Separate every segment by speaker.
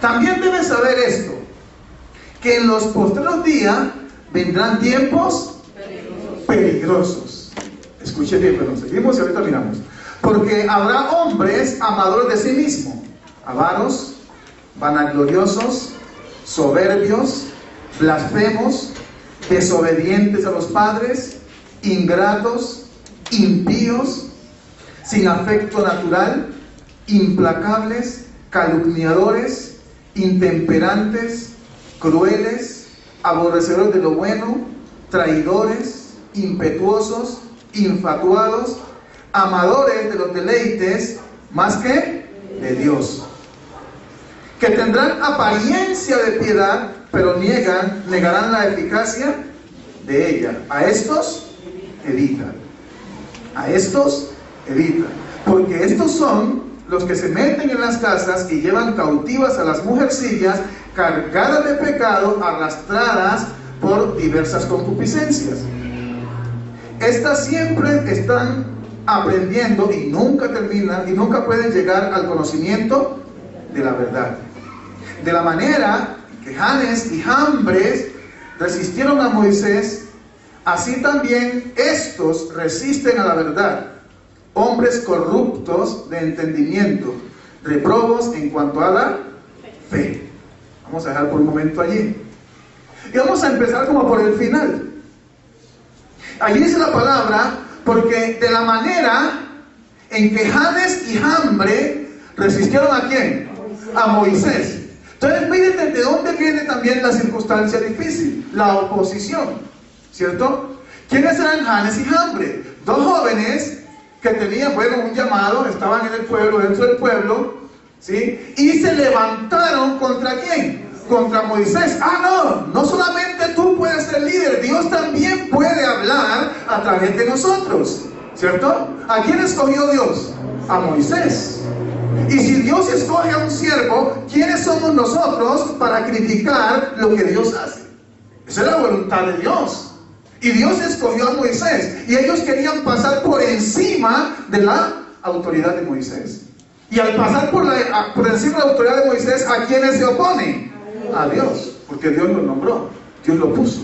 Speaker 1: También debes saber esto, que en los postreros días vendrán tiempos peligrosos. Escuche bien, pero seguimos y ahorita miramos. Porque habrá hombres amadores de sí mismos, avaros, vanagloriosos, soberbios, blasfemos, desobedientes a los padres, ingratos, impíos, sin afecto natural, implacables, calumniadores, intemperantes, crueles, aborrecedores de lo bueno, traidores, impetuosos, infatuados, amadores de los deleites más que de Dios, que tendrán apariencia de piedad, pero negarán la eficacia de ella. A estos evita. A estos evita. Porque estos son los que se meten en las casas y llevan cautivas a las mujercillas cargadas de pecado, arrastradas por diversas concupiscencias. Estas siempre están aprendiendo y nunca terminan y nunca pueden llegar al conocimiento de la verdad. De la manera que Janes y Jambres resistieron a Moisés, así también estos resisten a la verdad. Hombres corruptos de entendimiento, reprobos en cuanto a la fe. Vamos a dejar por un momento allí. Y vamos a empezar como por el final. Allí dice la palabra, porque de la manera en que Janes y Jambres resistieron ¿a quién? A Moisés. Entonces miren desde dónde viene también la circunstancia difícil, la oposición, ¿cierto? ¿Quiénes eran Janes y Jambres? Dos jóvenes que tenían, un llamado, estaban en el pueblo, dentro del pueblo, ¿sí? Y se levantaron ¿contra quién? Contra Moisés. No solamente tú puedes ser líder, Dios también puede hablar a través de nosotros, ¿cierto? ¿A quién escogió Dios? A Moisés. Y si Dios escoge a un siervo, ¿quiénes somos nosotros para criticar lo que Dios hace? Esa es la voluntad de Dios. Y Dios escogió a Moisés, y ellos querían pasar por encima de la autoridad de Moisés. Y al pasar por encima de la autoridad de Moisés, ¿a quiénes se oponen? A Dios, porque Dios lo nombró, Dios lo puso.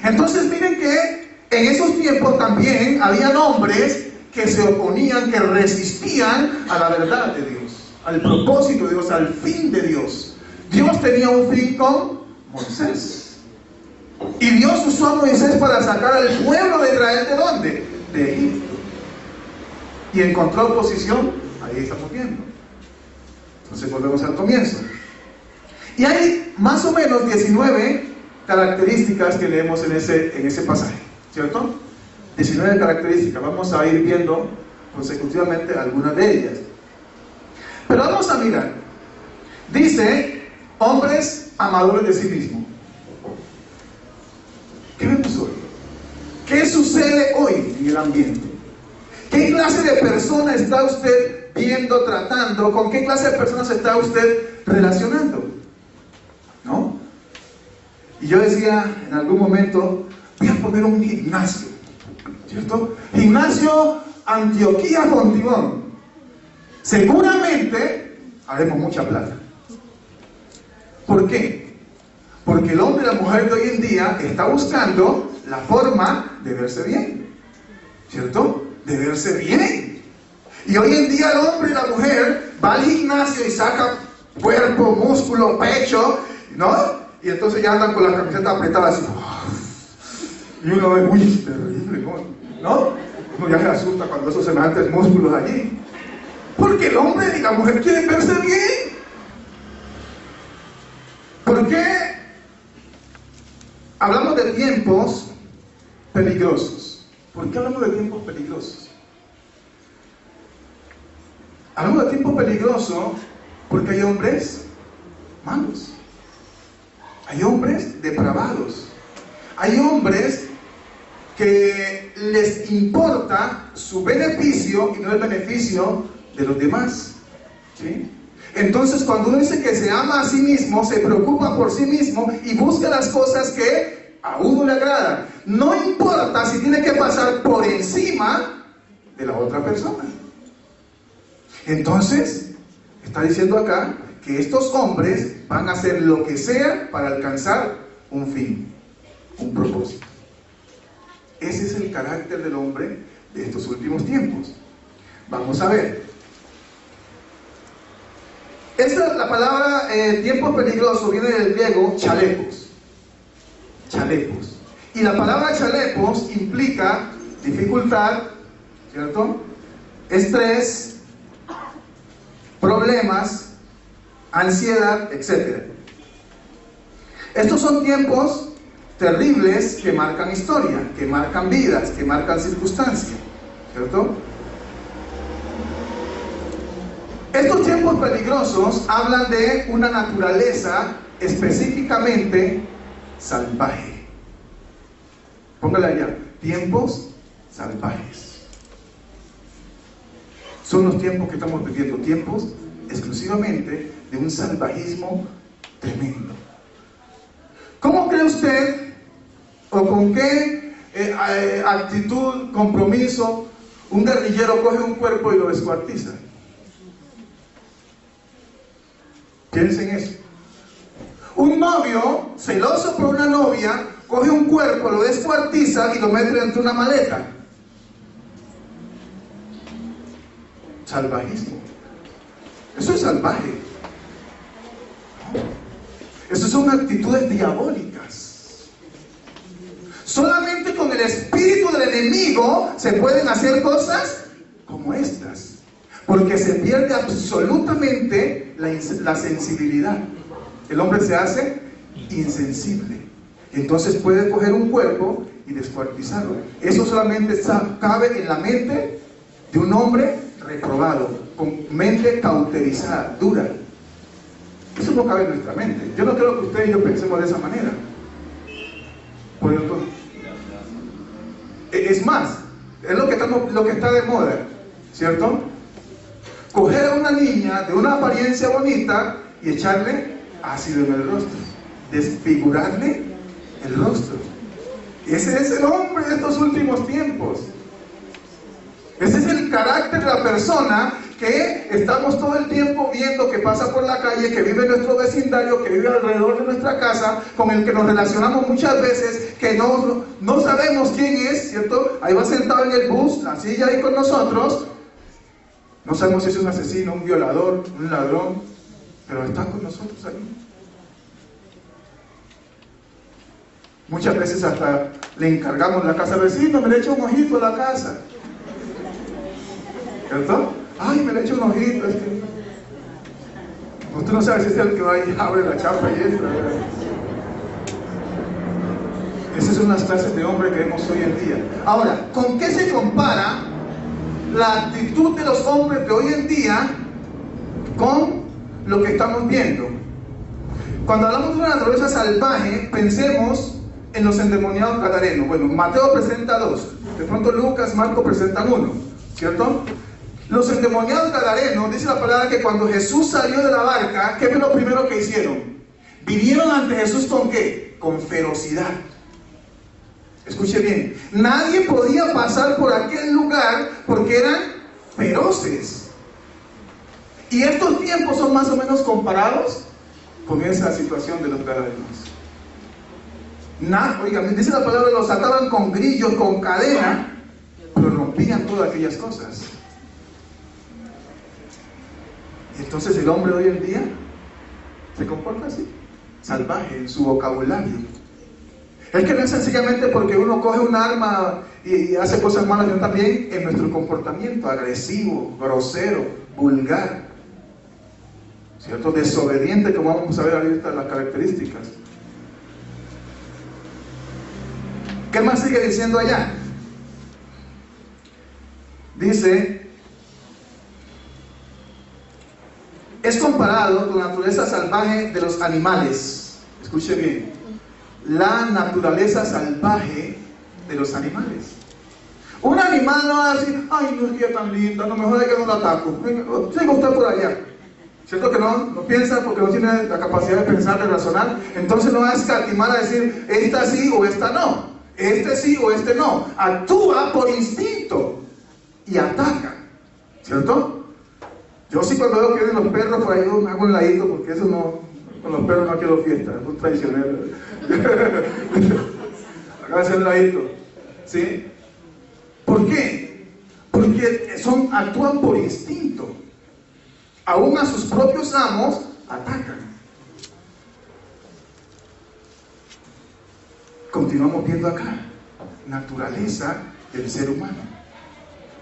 Speaker 1: Entonces miren que en esos tiempos también habían hombres que se oponían, que resistían a la verdad de Dios, al propósito de Dios, al fin de Dios. Dios tenía un fin con Moisés. Y Dios usó a Moisés para sacar al pueblo de Israel ¿de dónde? De Egipto. Y encontró oposición, ahí estamos viendo. Entonces volvemos al comienzo. Y hay más o menos 19 características que leemos en ese pasaje, ¿cierto? 19 características, vamos a ir viendo consecutivamente algunas de ellas. Pero vamos a mirar. Dice, hombres amadores de sí mismos. ¿Qué vemos hoy? ¿Qué sucede hoy en el ambiente? ¿Qué clase de persona está usted viendo, tratando? ¿Con qué clase de personas está usted relacionando? ¿No? Y yo decía en algún momento, voy a poner un gimnasio, ¿cierto? Gimnasio Antioquía Fontibón. Seguramente haremos mucha plata. ¿Por qué? Porque el hombre y la mujer de hoy en día está buscando la forma de verse bien, ¿cierto? De verse bien. Y hoy en día el hombre y la mujer va al gimnasio y saca cuerpo, músculo, pecho, ¿no? Y entonces ya andan con la camiseta apretada así. Y uno ve, uy, terrible, ¿no? Uno ya se asusta cuando esos semejantes músculos allí. Porque el hombre y la mujer quieren verse bien. ¿Por qué? Hablamos de tiempos peligrosos. ¿Por qué hablamos de tiempos peligrosos? Hablamos de tiempos peligrosos porque hay hombres malos. Hay hombres depravados. Hay hombres que les importa su beneficio y no el beneficio de los demás, ¿sí? Entonces cuando uno dice que se ama a sí mismo, se preocupa por sí mismo y busca las cosas que a uno le agradan. No importa si tiene que pasar por encima de la otra persona. Entonces, está diciendo acá que estos hombres van a hacer lo que sea para alcanzar un fin, un propósito. Ese es el carácter del hombre de estos últimos tiempos. Vamos a ver. La palabra tiempo peligroso viene del griego chalepos. Chalepos. Y la palabra chalepos implica dificultad, ¿cierto? Estrés, problemas, ansiedad, etc. Estos son tiempos terribles que marcan historia, que marcan vidas, que marcan circunstancias, ¿cierto? Estos tiempos peligrosos hablan de una naturaleza específicamente salvaje. Póngale allá, tiempos salvajes. Son los tiempos que estamos viviendo, tiempos exclusivamente de un salvajismo tremendo. ¿Cómo cree usted, o con qué actitud, compromiso, un guerrillero coge un cuerpo y lo descuartiza? Piensen en eso. Un novio, celoso por una novia, coge un cuerpo, lo descuartiza y lo mete dentro de una maleta. Salvajismo. Eso es salvaje. Esas son actitudes diabólicas. Solamente con el espíritu del enemigo se pueden hacer cosas como estas, porque se pierde absolutamente la sensibilidad. El hombre se hace insensible. Entonces puede coger un cuerpo y descuartizarlo. Eso solamente cabe en la mente de un hombre reprobado, con mente cauterizada, dura. Eso no cabe en nuestra mente. Yo no creo que usted y yo pensemos de esa manera. Por ejemplo, es más, es lo que está de moda, ¿cierto? Coger a una niña de una apariencia bonita y echarle ácido en el rostro, desfigurarle el rostro. Ese es el hombre de estos últimos tiempos. Ese es el carácter de la persona que estamos todo el tiempo viendo, que pasa por la calle, que vive en nuestro vecindario, que vive alrededor de nuestra casa, con el que nos relacionamos muchas veces, que no sabemos quién es, ¿cierto? Ahí va sentado en el bus, la silla ahí con nosotros. No sabemos si es un asesino, un violador, un ladrón, pero está con nosotros ahí. Muchas veces hasta le encargamos la casa al vecino, me le echo un ojito a la casa, ¿cierto? Ay, me le echo un ojito, es que usted no sabe si es el que va y abre la chapa y entra. Esas son las clases de hombre que vemos hoy en día. Ahora, ¿con qué se compara la actitud de los hombres de hoy en día con lo que estamos viendo? Cuando hablamos de una naturaleza salvaje, pensemos en los endemoniados gadarenos. Bueno, Mateo presenta dos, de pronto Lucas, Marco presentan uno, ¿cierto? Los endemoniados gadarenos, dice la palabra que cuando Jesús salió de la barca, ¿qué fue lo primero que hicieron? Vinieron ante Jesús ¿con qué? Con ferocidad. Escuche bien, nadie podía pasar por aquel lugar porque eran feroces. Y estos tiempos son más o menos comparados con esa situación de los gadarenos. Oiga, dice la palabra, los ataban con grillos, con cadena, pero rompían todas aquellas cosas. Y entonces el hombre de hoy en día se comporta así, salvaje en su vocabulario. Es que no es sencillamente porque uno coge un arma y hace cosas malas, sino también en nuestro comportamiento agresivo, grosero, vulgar, ¿cierto? Desobediente, como vamos a ver ahorita las características. ¿Qué más sigue diciendo allá? Dice, es comparado con la naturaleza salvaje de los animales. Escuche bien, la naturaleza salvaje de los animales. Un animal no va a decir, ay, no es que es tan linda, no, mejor es que no la ataco, siga usted por allá. ¿Cierto que no piensa porque no tiene la capacidad de pensar, de razonar? Entonces no va a escatimar a decir, esta sí o esta no, este sí o este no. Actúa por instinto y ataca, ¿cierto? Yo sí cuando veo que vienen los perros, por ahí me hago un ladito, porque eso no, con los perros no quiero fiesta, es un traicionero. Acá hacer un ladito, ¿sí? ¿Por qué? Porque actúan por instinto. Aún a sus propios amos atacan. Continuamos viendo acá, naturaleza del ser humano,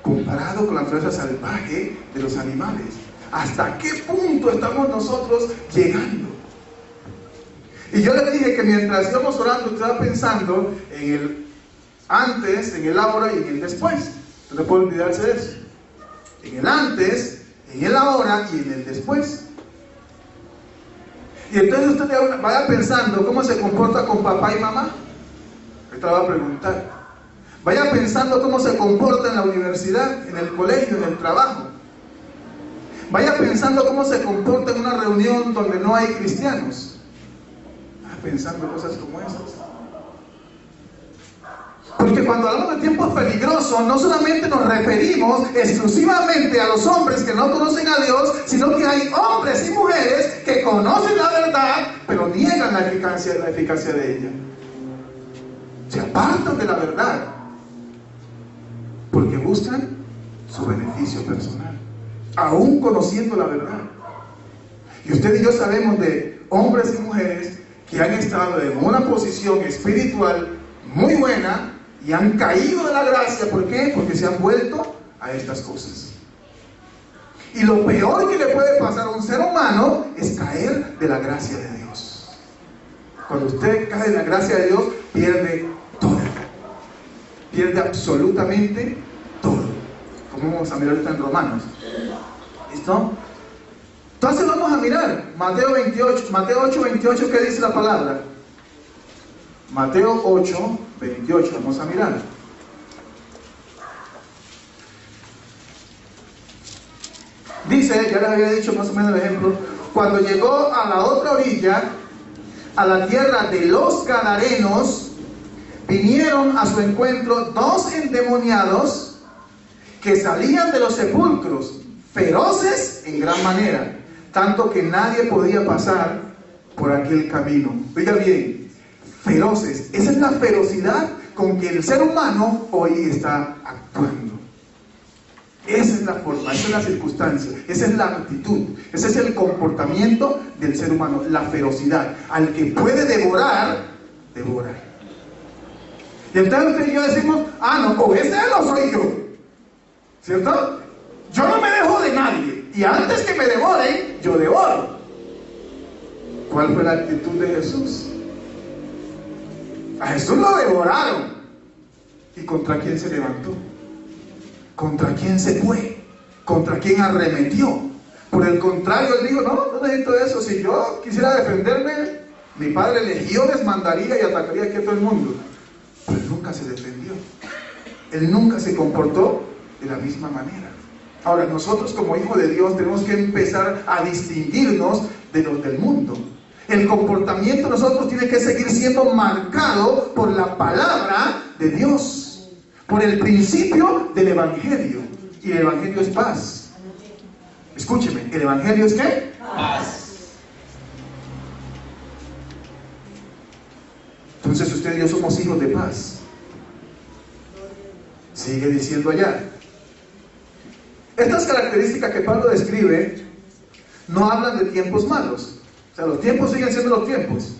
Speaker 1: comparado con la naturaleza salvaje de los animales. ¿Hasta qué punto estamos nosotros llegando? Y yo le dije que mientras íbamos orando, estaba pensando en el antes, en el ahora y en el después. No puede olvidarse de eso. En el antes, en el ahora y en el después. Y entonces usted vaya pensando cómo se comporta con papá y mamá. Ahorita le voy a preguntar. Vaya pensando cómo se comporta en la universidad, en el colegio, en el trabajo. Vaya pensando cómo se comporta en una reunión donde no hay cristianos. Vaya pensando cosas como esas. Porque cuando hablamos de tiempos peligrosos, no solamente nos referimos exclusivamente a los hombres que no conocen a Dios, sino que hay hombres y mujeres que conocen la verdad, pero niegan la eficacia de ella. Se apartan de la verdad, porque buscan su beneficio personal, aún conociendo la verdad. Y usted y yo sabemos de hombres y mujeres que han estado en una posición espiritual muy buena y han caído de la gracia. ¿Por qué? Porque se han vuelto a estas cosas. Y lo peor que le puede pasar a un ser humano es caer de la gracia de Dios. Cuando usted cae de la gracia de Dios, pierde todo. Pierde absolutamente todo. Como vamos a mirar ahorita en Romanos. ¿Listo? Entonces vamos a mirar Mateo 8, 28, ¿qué dice la palabra? Mateo 8, 28, vamos a mirar. Dice, ya les había dicho más o menos el ejemplo, cuando llegó a la otra orilla, a la tierra de los Gadarenos, vinieron a su encuentro dos endemoniados que salían de los sepulcros, feroces en gran manera, tanto que nadie podía pasar por aquel camino. Oiga bien, feroces. Esa es la ferocidad con que el ser humano hoy está actuando. Esa es la forma, esa es la circunstancia, esa es la actitud, ese es el comportamiento del ser humano, la ferocidad. Al que puede devorar, devora. Y entonces usted y yo decimos, no, o ese no soy yo, ¿cierto? Yo no me dejo de nadie, y antes que me devoren, yo devoro. ¿Cuál fue la actitud de Jesús? A Jesús lo devoraron. ¿Y contra quién se levantó? ¿Contra quién se fue? ¿Contra quién arremetió? Por el contrario, él dijo, no necesito eso. Si yo quisiera defenderme, mi padre legiones mandaría y atacaría aquí a todo el mundo. Pero él nunca se defendió. Él nunca se comportó de la misma manera. Ahora, nosotros como hijos de Dios tenemos que empezar a distinguirnos de los del mundo. El comportamiento de nosotros tiene que seguir siendo marcado por la palabra de Dios, por el principio del Evangelio. Y el Evangelio es paz. Escúcheme, ¿el Evangelio es qué? Paz. Entonces usted y yo somos hijos de paz. Sigue diciendo allá. Estas características que Pablo describe no hablan de tiempos malos. O sea, los tiempos siguen siendo los tiempos.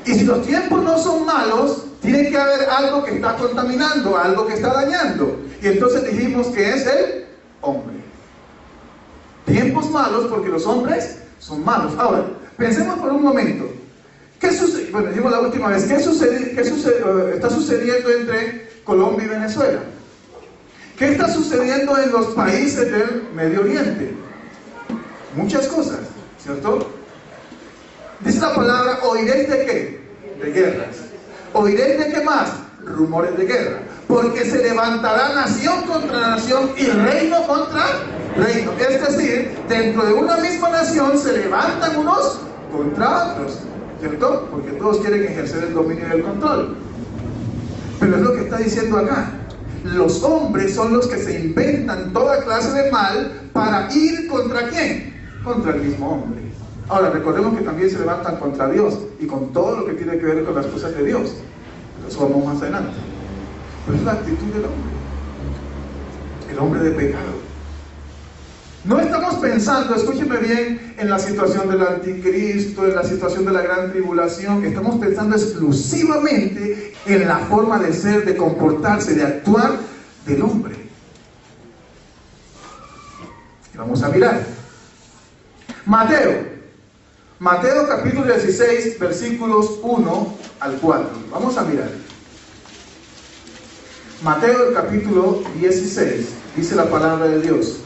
Speaker 1: Y si los tiempos no son malos, tiene que haber algo que está contaminando, algo que está dañando. Y entonces dijimos que es el hombre. Tiempos malos porque los hombres son malos. Ahora, pensemos por un momento. ¿Qué sucede? Bueno, dijimos la última vez. ¿Qué está sucediendo entre Colombia y Venezuela? ¿Qué está sucediendo en los países del Medio Oriente? Muchas cosas, ¿cierto? Dice la palabra, ¿oiréis de qué? De guerras. ¿Oiréis de qué más? Rumores de guerra. Porque se levantará nación contra nación y reino contra reino. Es decir, dentro de una misma nación se levantan unos contra otros, ¿cierto? Porque todos quieren ejercer el dominio y el control. Pero es lo que está diciendo acá. los hombres son los que se inventan toda clase de mal para ir contra ¿quién? Contra el mismo hombre. Ahora, recordemos que también se levantan contra Dios y con todo lo que tiene que ver con las cosas de Dios. Eso vamos más adelante. Pero es la actitud del hombre. El hombre de pecado. No estamos pensando, escúcheme bien, en la situación del anticristo, en la situación de la gran tribulación. Estamos pensando exclusivamente en la forma de ser, de comportarse, de actuar del hombre. Y vamos a mirar. Mateo capítulo 16, versículos 1 al 4. Vamos a mirar. Mateo el capítulo 16, dice la palabra de Dios.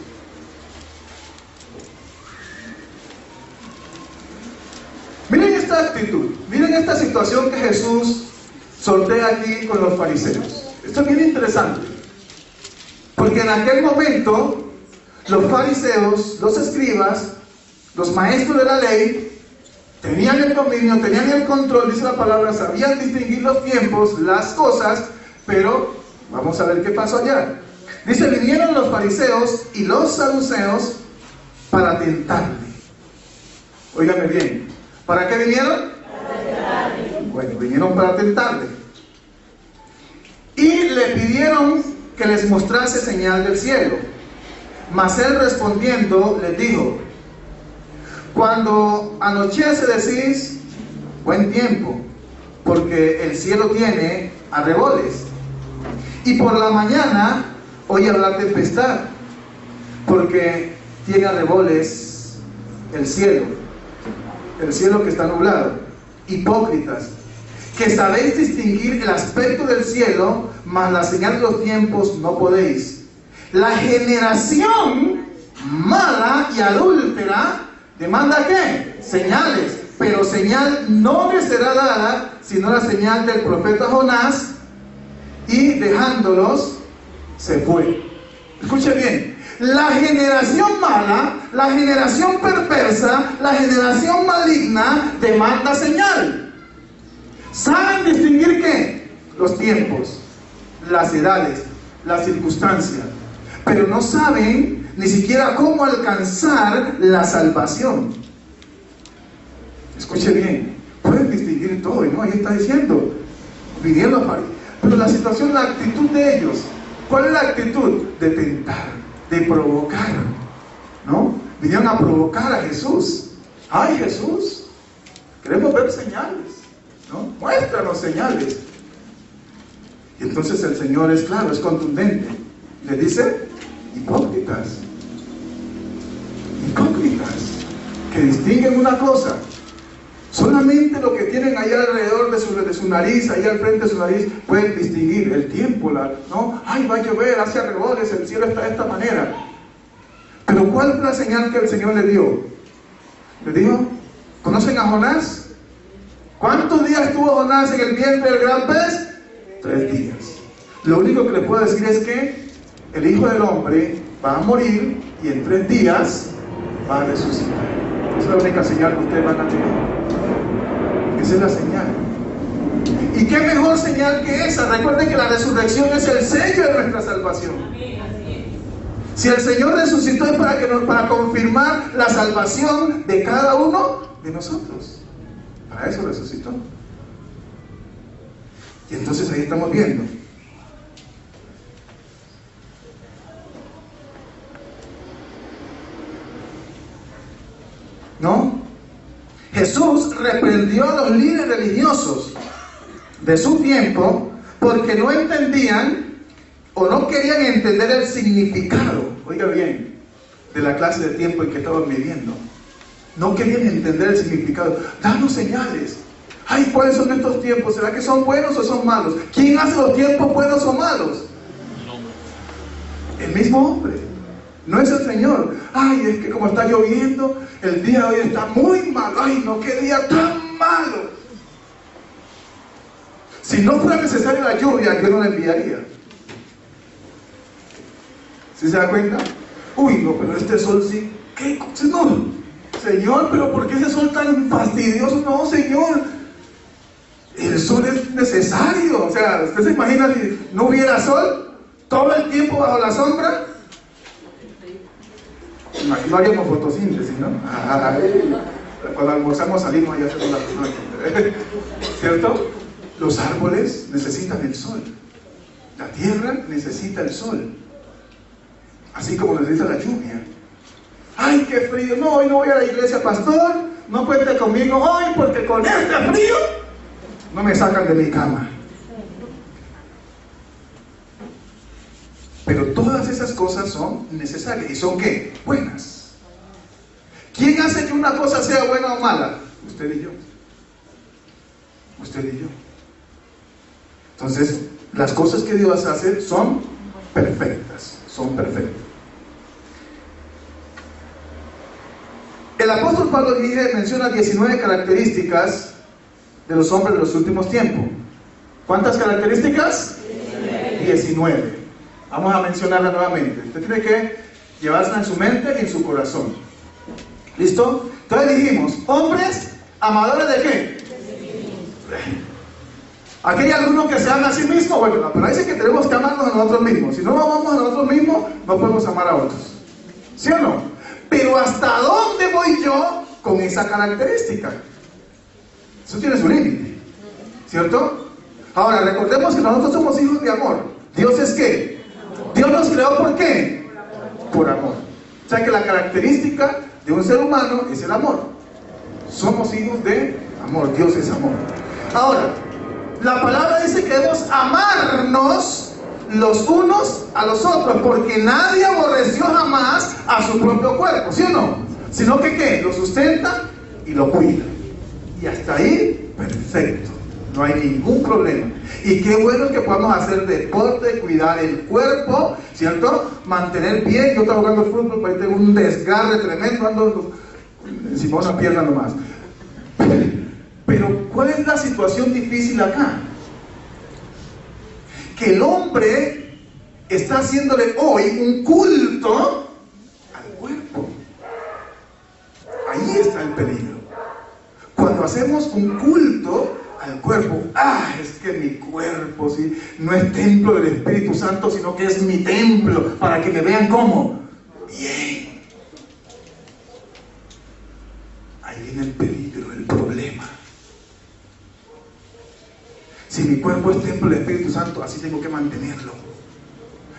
Speaker 1: Miren esta actitud, miren esta situación que Jesús sortea aquí con los fariseos. Esto es bien interesante, porque en aquel momento los fariseos, los escribas, los maestros de la ley, tenían el dominio, tenían el control, dice la palabra, sabían distinguir los tiempos, las cosas, pero vamos a ver qué pasó allá. Dice, vinieron los fariseos y los saduceos para tentarle. Óigame bien, ¿para qué vinieron? Para tentarle. Bueno, vinieron para tentarle. Y le pidieron que les mostrase señal del cielo. Mas él respondiendo les dijo, cuando anochece decís, buen tiempo, porque el cielo tiene arreboles. Y por la mañana oye hablar tempestad, porque tiene arreboles el cielo que está nublado. Hipócritas, que sabéis distinguir el aspecto del cielo, mas la señal de los tiempos no podéis. La generación mala y adúltera demanda ¿qué? Señales, pero señal no le será dada sino la señal del profeta Jonás. Y dejándolos se fue. Escuche bien, la generación mala, la generación perversa, la generación maligna demanda señal. ¿Saben distinguir qué? Los tiempos, las edades, las circunstancias, pero no saben ni siquiera cómo alcanzar la salvación. Escuche bien, pueden distinguir todo, ¿no? Ahí está diciendo, vinieron a París. Pero la situación, la actitud de ellos, ¿cuál es la actitud? De tentar, de provocar, ¿no? Vinieron a provocar a Jesús. ¡Ay, Jesús! Queremos ver señales, ¿no? Muéstranos señales. Y entonces el Señor es claro, es contundente. Le dice, hipócritas, que distinguen una cosa. Solamente lo que tienen allá alrededor de su nariz, allá al frente de su nariz, pueden distinguir el tiempo, ¿no? Ay, va a llover, hace arreboles, el cielo está de esta manera. Pero ¿cuál fue la señal que el Señor le dio? Le dijo, ¿conocen a Jonás? ¿Cuántos días estuvo Jonás en el vientre del gran pez? 3 días. Lo único que le puedo decir es que el Hijo del Hombre va a morir y en 3 días va a resucitar. Esa es la única señal que ustedes van a tener. Esa es la señal. ¿Y qué mejor señal que esa? Recuerden que la resurrección es el sello de nuestra salvación. Si el Señor resucitó es para confirmar la salvación de cada uno de nosotros. Para eso resucitó. Y entonces ahí estamos viendo. ¿No? Jesús reprendió a los líderes religiosos de su tiempo porque no entendían o no querían entender el significado, oiga bien, de la clase de tiempo en que estaban viviendo. No querían entender el significado. Danos señales. Ay, ¿cuáles son estos tiempos? ¿Será que son buenos o son malos? ¿Quién hace los tiempos buenos o malos? El mismo hombre. No es el Señor. Ay, es que como está lloviendo, el día de hoy está muy malo. Ay, no, qué día tan malo. Si no fuera necesaria la lluvia, yo no la enviaría. ¿Sí se da cuenta? Uy, no, pero este sol sí. ¿Qué? No, Señor, pero ¿por qué ese sol tan fastidioso? No, Señor. El sol es necesario. O sea, ¿usted se imagina si no hubiera sol? todo el tiempo bajo la sombra. No haríamos fotosíntesis, ¿no? Cuando almorzamos salimos y hacemos la noche. ¿Cierto? Los árboles necesitan el sol. La tierra necesita el sol. Así como necesita la lluvia. ¡Ay, qué frío! No, hoy no voy a la iglesia, pastor. No cuente conmigo hoy porque con este frío no me sacan de mi cama. Pero todas esas cosas son necesarias. ¿Y son qué? Buenas. ¿Quién hace que una cosa sea buena o mala? Usted y yo. Usted y yo. Entonces, las cosas que Dios hace son perfectas. Son perfectas. El apóstol Pablo menciona 19 características de los hombres de los últimos tiempos. ¿Cuántas características? 19. Vamos a mencionarla nuevamente. Usted tiene que llevársela en su mente y en su corazón. ¿Listo? Entonces dijimos, hombres amadores de qué. Aquí hay algunos que se aman a sí mismos. Bueno, la palabra dice que tenemos que amarnos a nosotros mismos. Si no amamos a nosotros mismos, no podemos amar a otros. ¿Sí o no? Pero ¿hasta dónde voy yo con esa característica? Eso tiene su límite, ¿cierto? Ahora, recordemos que nosotros somos hijos de amor. ¿Dios es qué? Dios nos creó ¿por qué? Por amor. O sea que la característica de un ser humano es el amor. Somos hijos de amor. Dios es amor. Ahora, la palabra dice que debemos amarnos los unos a los otros, porque nadie aborreció jamás a su propio cuerpo, ¿sí o no? Sino que ¿qué? Lo sustenta y lo cuida. Y hasta ahí, perfecto. No hay ningún problema. Y qué bueno que podamos hacer deporte, cuidar el cuerpo, ¿cierto? Mantener bien. Yo estaba jugando fútbol, pero ahí tengo un desgarre tremendo, ando encima de una pierna nomás. Pero ¿cuál es la situación difícil acá? Que el hombre está haciéndole hoy un culto al cuerpo. Ahí está el peligro. Cuando hacemos un culto al cuerpo, es que mi cuerpo, ¿sí? No es templo del Espíritu Santo, sino que es mi templo, para que me vean como bien. Ahí viene el peligro, el problema. Si mi cuerpo es templo del Espíritu Santo, así tengo que mantenerlo.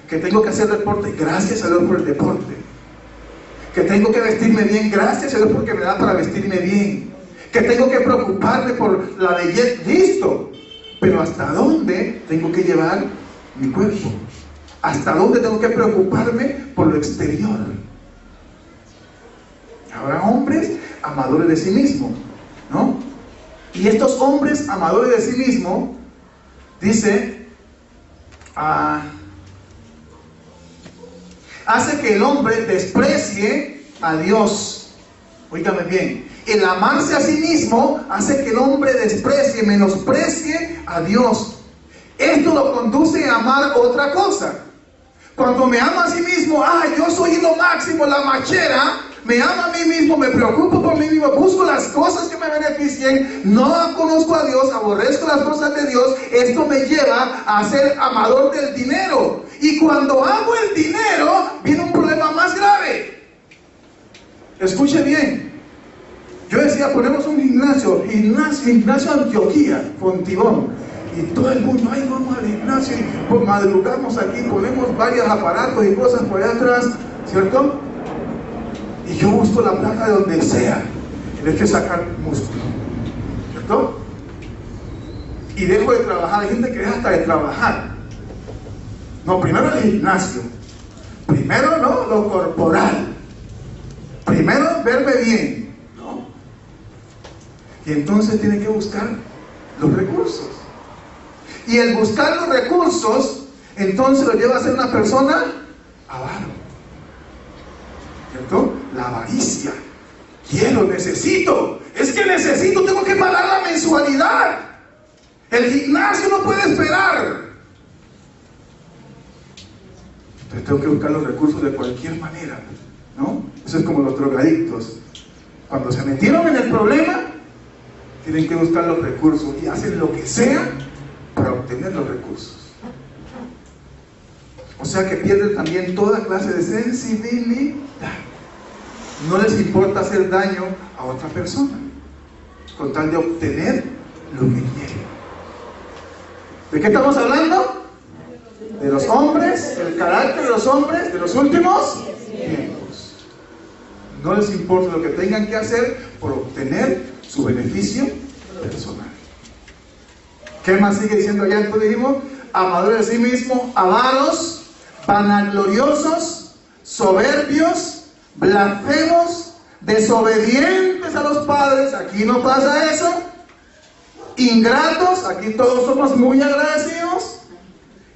Speaker 1: Que tengo que hacer deporte, gracias a Dios por el deporte. Que tengo que vestirme bien, gracias a Dios porque me da para vestirme bien. Que tengo que preocuparme por la belleza, listo. Pero ¿hasta dónde tengo que llevar mi cuerpo? ¿Hasta dónde tengo que preocuparme por lo exterior? Habrá hombres amadores de sí mismos, ¿no? Y estos hombres amadores de sí mismos, dice, hace que el hombre desprecie a Dios. Óigame bien. El amarse a sí mismo hace que el hombre desprecie, menosprecie a Dios. Esto lo conduce a amar otra cosa. Cuando me amo a sí mismo, yo soy lo máximo, la machera, me amo a mí mismo, me preocupo por mí mismo, busco las cosas que me beneficien, no conozco a Dios, aborrezco las cosas de Dios. Esto me lleva a ser amador del dinero. Y cuando amo el dinero, viene un problema más grave. Escuche bien. Yo decía, ponemos un gimnasio Antioquía, Fontibón, y todo el mundo, vamos al gimnasio, y pues madrugamos aquí, ponemos varios aparatos y cosas por allá atrás, ¿cierto? Y yo busco la plata de donde sea, el hecho de sacar músculo, ¿cierto? Y dejo de trabajar. Hay gente que deja hasta de trabajar. No, primero el gimnasio, primero no, lo corporal, primero verme bien. Y entonces tiene que buscar los recursos. Y el buscar los recursos, entonces lo lleva a ser una persona avaro. ¿Cierto? La avaricia. Quiero, necesito. Es que necesito, tengo que pagar la mensualidad. El gimnasio no puede esperar. Entonces tengo que buscar los recursos de cualquier manera, ¿no? Eso es como los drogadictos. Cuando se metieron en el problema, tienen que buscar los recursos y hacen lo que sea para obtener los recursos. O sea que pierden también toda clase de sensibilidad. No les importa hacer daño a otra persona, con tal de obtener lo que quieren. ¿De qué estamos hablando? De los hombres, el carácter de los hombres de los últimos tiempos. No les importa lo que tengan que hacer por obtener su beneficio personal. ¿Qué más sigue diciendo allá? Entonces dijimos, amadores de sí mismos, avaros, vanagloriosos, soberbios, blasfemos, desobedientes a los padres. Aquí no pasa eso. Ingratos, aquí todos somos muy agradecidos.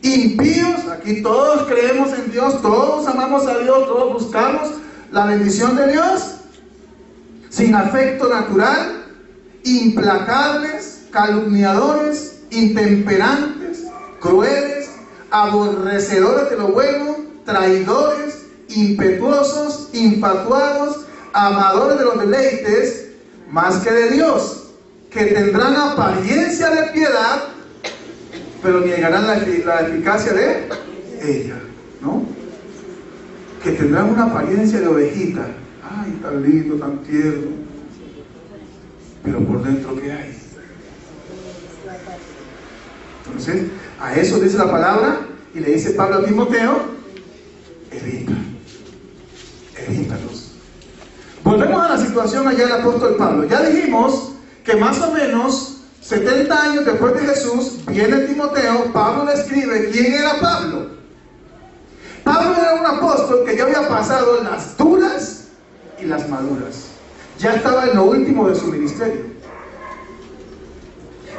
Speaker 1: Impíos, aquí todos creemos en Dios, todos amamos a Dios, todos buscamos la bendición de Dios. Sin afecto natural, implacables, calumniadores, intemperantes, crueles, aborrecedores de lo bueno, traidores, impetuosos, infatuados, amadores de los deleites más que de Dios, que tendrán apariencia de piedad, pero niegarán la eficacia de ella, ¿no? Que tendrán una apariencia de ovejita. Ay, tan lindo, tan tierno, pero por dentro, ¿qué hay? Entonces, a eso dice la palabra, y le dice Pablo a Timoteo: evítalos. Volvemos a la situación allá del apóstol Pablo. Ya dijimos que más o menos 70 años después de Jesús viene Timoteo. Pablo le escribe. ¿Quién era Pablo? Pablo era un apóstol que ya había pasado las duras y las maduras. Ya estaba en lo último de su ministerio.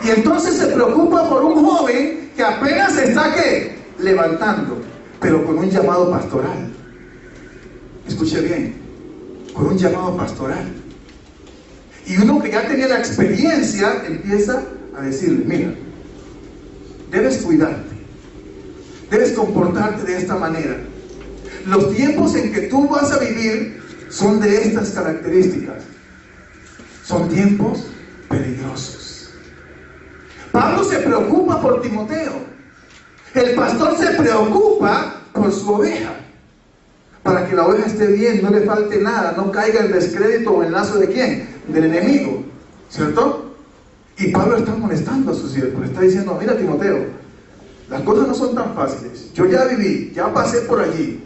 Speaker 1: Y entonces se preocupa por un joven que apenas se está, ¿qué?, levantando, pero con un llamado pastoral. Escuche bien, con un llamado pastoral. Y uno que ya tenía la experiencia empieza a decirle: mira, debes cuidarte, debes comportarte de esta manera. Los tiempos en que tú vas a vivir son de estas características. Son tiempos peligrosos. Pablo se preocupa por Timoteo. El pastor se preocupa por su oveja, para que la oveja esté bien, no le falte nada, no caiga en descrédito o en lazo de quién, del enemigo, ¿cierto? Y Pablo está molestando a su siervo, le está diciendo: mira, Timoteo, las cosas no son tan fáciles. Yo ya viví, ya pasé por allí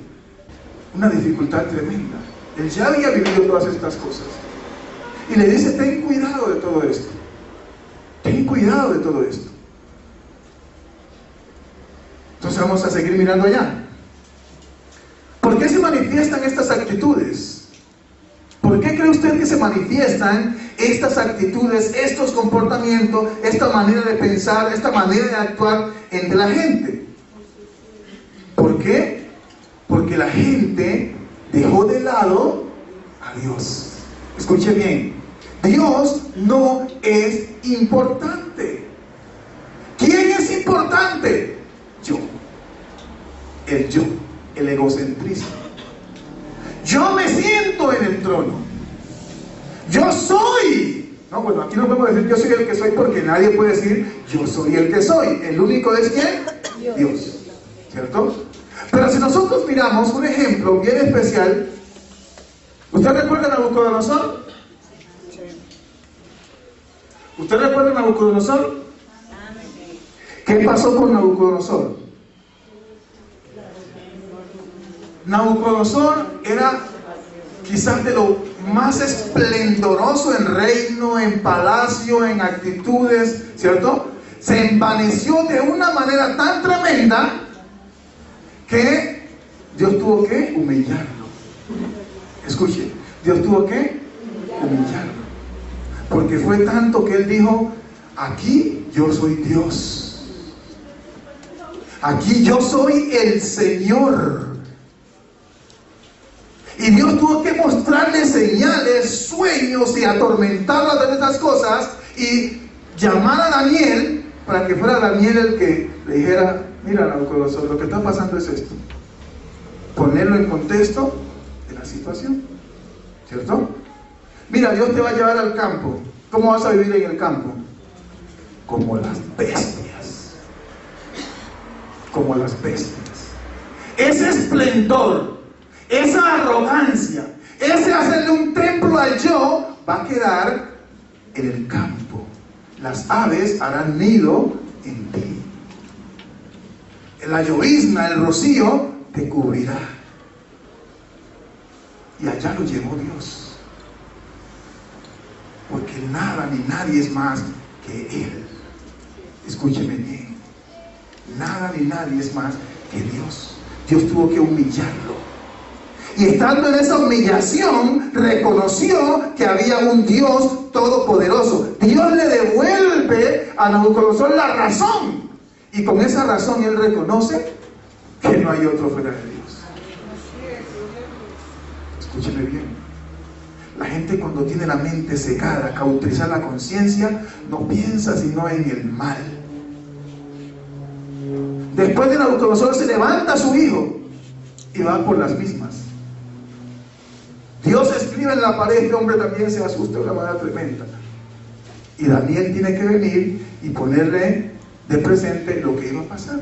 Speaker 1: una dificultad tremenda. Él ya había vivido todas estas cosas. Y le dice: ten cuidado de todo esto. Ten cuidado de todo esto. Entonces vamos a seguir mirando allá. ¿Por qué se manifiestan estas actitudes? ¿Por qué cree usted que se manifiestan estas actitudes, estos comportamientos, esta manera de pensar, esta manera de actuar entre la gente? ¿Por qué? Porque la gente dejó de lado a Dios. Escuche bien, Dios no es importante. ¿Quién es importante? Yo. El egocentrismo. Yo me siento en el trono. Yo soy. No, bueno, aquí no podemos decir yo soy el que soy, porque nadie puede decir yo soy el que soy. El único es ¿quién? Dios. ¿Cierto? Pero si nosotros miramos un ejemplo bien especial, ¿usted recuerda a Nabucodonosor? ¿Usted recuerda a Nabucodonosor? ¿Qué pasó con Nabucodonosor? Nabucodonosor era quizás de lo más esplendoroso en reino, en palacio, en actitudes, ¿cierto? Se envaneció de una manera tan tremenda que Dios tuvo que humillarlo. Escuche, Dios tuvo que humillarlo, porque fue tanto que él dijo: aquí yo soy Dios, aquí yo soy el Señor. Y Dios tuvo que mostrarle señales, sueños, y atormentarlo de estas cosas, y llamar a Daniel para que fuera Daniel el que le dijera: mira, Nabucodonosor, lo que está pasando es esto. Ponerlo en contexto de la situación, ¿cierto? Mira, Dios te va a llevar al campo. ¿Cómo vas a vivir en el campo? Como las bestias. Como las bestias. ese esplendor, esa arrogancia, ese hacerle un templo al yo, va a quedar en el campo. Las aves harán nido en ti. La llovizna, el rocío, te cubrirá. Y allá lo llevó Dios. Porque nada ni nadie es más que Él. Escúcheme bien. Nada ni nadie es más que Dios. Dios tuvo que humillarlo. Y estando en esa humillación, reconoció que había un Dios todopoderoso. Dios le devuelve a Nabucodonosor la razón. Y con esa razón él reconoce que no hay otro fuera de Dios. Escúcheme bien. La gente cuando tiene la mente cegada, cauterizar la conciencia, no piensa sino en el mal. Después de Nabucodonosor se levanta su hijo y va por las mismas. Dios escribe en la pared, este hombre también se asusta de una manera tremenda. Y Daniel tiene que venir y ponerle de presente lo que iba a pasar.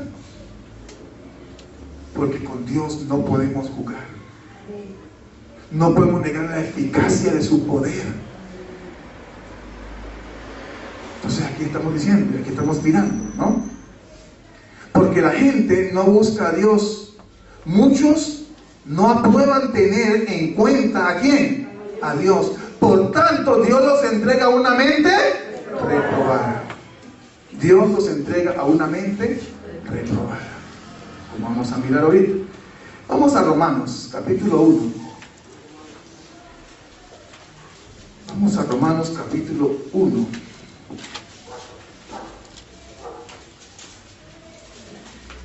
Speaker 1: Porque con Dios no podemos jugar. No podemos negar la eficacia de su poder. Entonces aquí estamos diciendo, aquí estamos mirando, ¿no? Porque la gente no busca a Dios. Muchos no aprueban tener en cuenta ¿a quién? A Dios. Por tanto, Dios los entrega a una mente reprobada. Dios los entrega a una mente reprobada. Como vamos a mirar ahorita. Vamos a Romanos, capítulo 1. Vamos a Romanos, capítulo 1.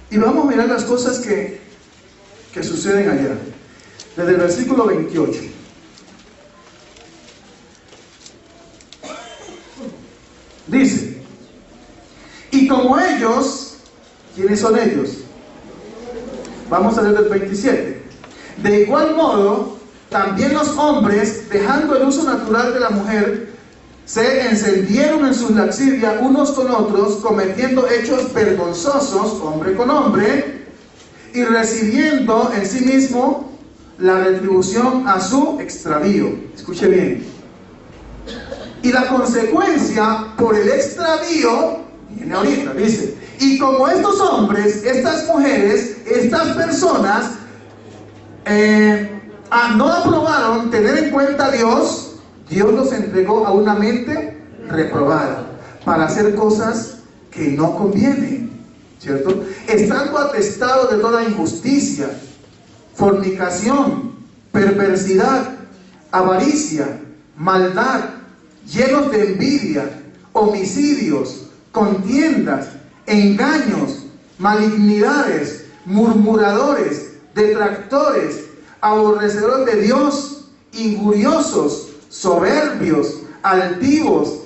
Speaker 1: Y vamos a mirar las cosas que suceden allá. Desde el versículo 28. Dice: y como ellos, ¿quiénes son ellos? Vamos a leer el 27. De igual modo, también los hombres, dejando el uso natural de la mujer, se encendieron en su lascivia unos con otros, cometiendo hechos vergonzosos, hombre con hombre, y recibiendo en sí mismo la retribución a su extravío. Escuche bien. Y la consecuencia por el extravío viene ahorita, dice: y como estos hombres, estas mujeres, estas personas no aprobaron tener en cuenta a Dios, Dios los entregó a una mente reprobada para hacer cosas que no convienen, ¿cierto? Estando atestados de toda injusticia, fornicación, perversidad, avaricia, maldad, llenos de envidia, homicidios, contiendas, engaños, malignidades, murmuradores, detractores, aborrecedores de Dios, injuriosos, soberbios, altivos,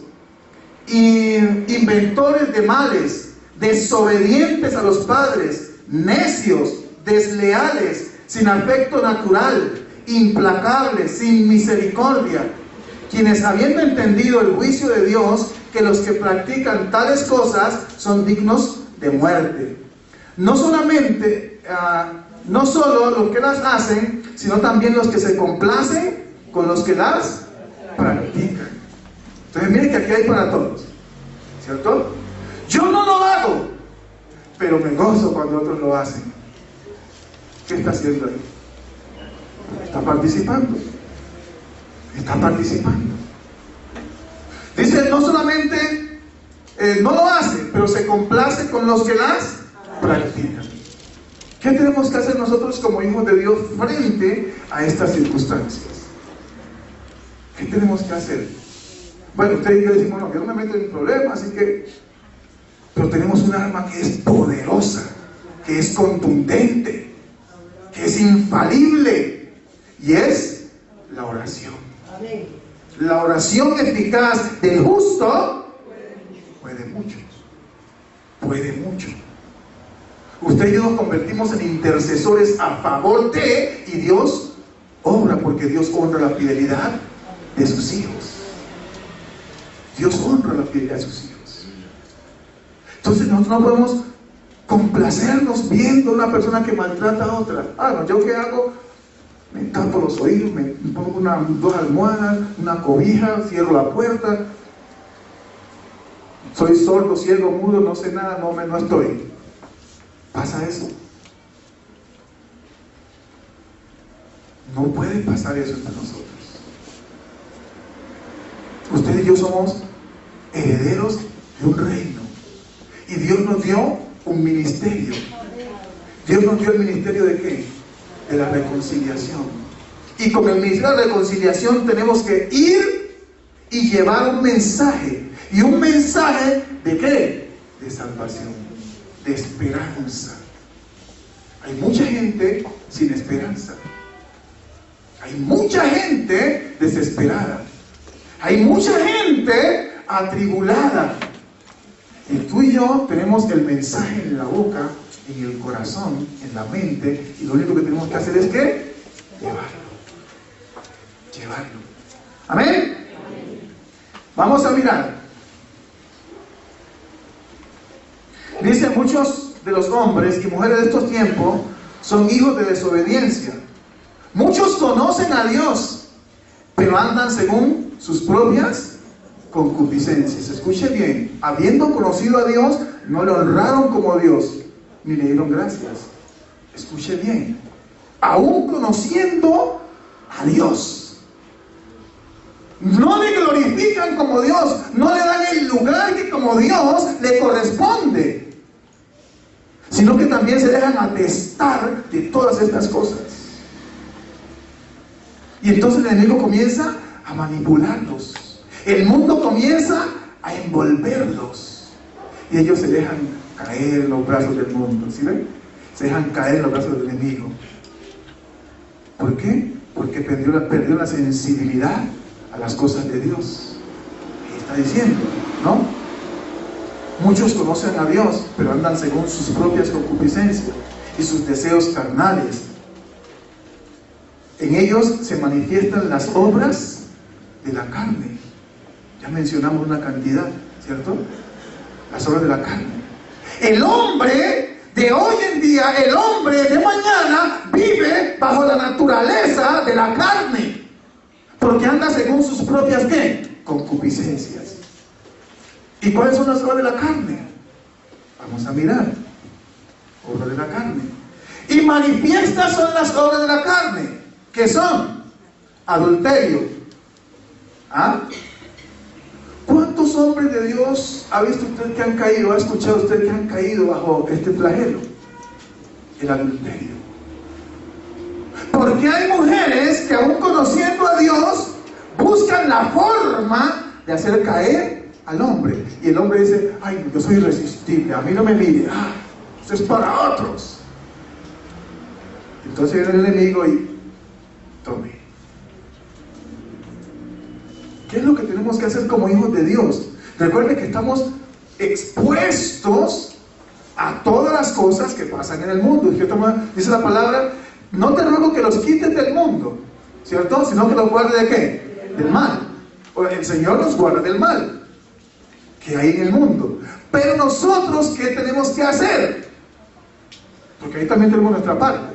Speaker 1: inventores de males, desobedientes a los padres, necios, desleales, sin afecto natural, implacables, sin misericordia, quienes habiendo entendido el juicio de Dios, que los que practican tales cosas son dignos de muerte. No solamente, no solo los que las hacen, sino también los que se complacen con los que las practican. Entonces miren que aquí hay para todos, ¿cierto? Yo no lo hago, pero me gozo cuando otros lo hacen. ¿Qué está haciendo ahí? Está participando. Está participando. Dice, no solamente no lo hace, pero se complace con los que las practican. ¿Qué tenemos que hacer nosotros como hijos de Dios frente a estas circunstancias? ¿Qué tenemos que hacer? Bueno, usted y yo decimos, no, yo no me meto en problemas, así que... Pero tenemos un arma que es poderosa, que es contundente, que es infalible, y es la oración. La oración eficaz del justo puede mucho. Puede mucho. Usted y yo nos convertimos en intercesores a favor de, y Dios obra, porque Dios honra la fidelidad de sus hijos. Dios honra la fidelidad de sus hijos. Entonces nosotros no podemos complacernos viendo a una persona que maltrata a otra. Ah, no, ¿yo qué hago? Me tapo los oídos, me pongo dos almohadas, una cobija, cierro la puerta. Soy sordo, ciego, mudo, no sé nada, no estoy. ¿Pasa eso? No puede pasar eso entre nosotros. Usted y yo somos herederos de un reino. Y Dios nos dio un ministerio. Dios nos dio el ministerio ¿de qué? De la reconciliación. Y con el ministerio de la reconciliación tenemos que ir y llevar un mensaje. ¿Y un mensaje de qué? De salvación, de esperanza. Hay mucha gente sin esperanza. Hay mucha gente desesperada. Hay mucha gente atribulada. Y tú y yo tenemos el mensaje en la boca, en el corazón, en la mente, y lo único que tenemos que hacer es ¿qué? Llevarlo. ¿Amén? Vamos a mirar. Dice, muchos de los hombres y mujeres de estos tiempos son hijos de desobediencia. Muchos conocen a Dios, pero andan según sus propias concupiscencias. Escuche bien, habiendo conocido a Dios, no le honraron como Dios, ni le dieron gracias. Escuche bien, aún conociendo a Dios, no le glorifican como Dios, no le dan el lugar que como Dios le corresponde, sino que también se dejan atestar de todas estas cosas. Y entonces el enemigo comienza a manipularlos. El mundo comienza a envolverlos. Y ellos se dejan caer en los brazos del mundo. ¿Sí ven? Se dejan caer en los brazos del enemigo. ¿Por qué? Porque perdió la sensibilidad a las cosas de Dios. ¿Qué está diciendo? ¿No? Muchos conocen a Dios, pero andan según sus propias concupiscencias y sus deseos carnales. En ellos se manifiestan las obras de la carne. Ya mencionamos una cantidad, ¿cierto? Las obras de la carne. El hombre de hoy en día, el hombre de mañana, vive bajo la naturaleza de la carne. Porque anda según sus propias, ¿qué? Concupiscencias. ¿Y cuáles son las obras de la carne? Vamos a mirar. Obras de la carne. Y manifiestas son las obras de la carne. ¿Qué son? Adulterio. ¿Ah? ¿Cuántos hombres de Dios ha visto usted que han caído, ha escuchado usted que han caído bajo este flagelo? El adulterio. Porque hay mujeres que aún conociendo a Dios buscan la forma de hacer caer al hombre. Y el hombre dice, ay, yo soy irresistible, a mí no me mire, eso es para otros. Entonces viene el enemigo y tome. ¿Qué es lo que tenemos que hacer como hijos de Dios? Recuerde que estamos expuestos a todas las cosas que pasan en el mundo. Dice la palabra, no te ruego que los quites del mundo, ¿cierto? Sino que los guarde ¿de qué? Del mal. El Señor nos guarda del mal que hay en el mundo. Pero nosotros, ¿qué tenemos que hacer? Porque ahí también tenemos nuestra parte.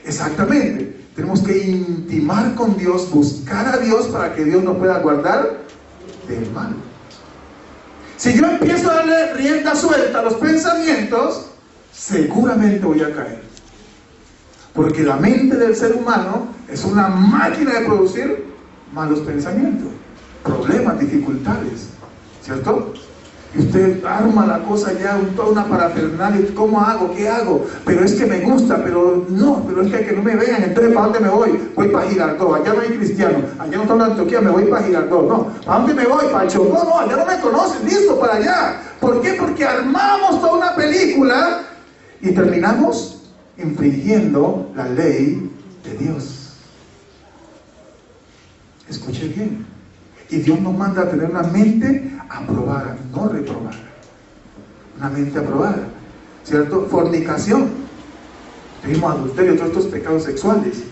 Speaker 1: Exactamente. Tenemos que intimar con Dios, buscar a Dios para que Dios nos pueda guardar del mal. Si yo empiezo a darle rienda suelta a los pensamientos, seguramente voy a caer. Porque la mente del ser humano es una máquina de producir malos pensamientos, problemas, dificultades, ¿cierto? Y usted arma la cosa ya, toda una parafernalia. ¿Cómo hago? ¿Qué hago? Pero es que me gusta, pero es que no me vean. Entonces, ¿para dónde me voy? Voy para Girardot, allá no hay cristiano. Allá no está en Antioquia, me voy para Girardot. No, ¿para dónde me voy? Para Chocó. No, allá no me conocen, listo, para allá. ¿Por qué? Porque armamos toda una película y terminamos infringiendo la ley de Dios. Escuche bien. Y Dios nos manda a tener una mente aprobada, no reprobada. Una mente aprobada, ¿cierto? Fornicación. Tenemos adulterio, todos estos pecados sexuales.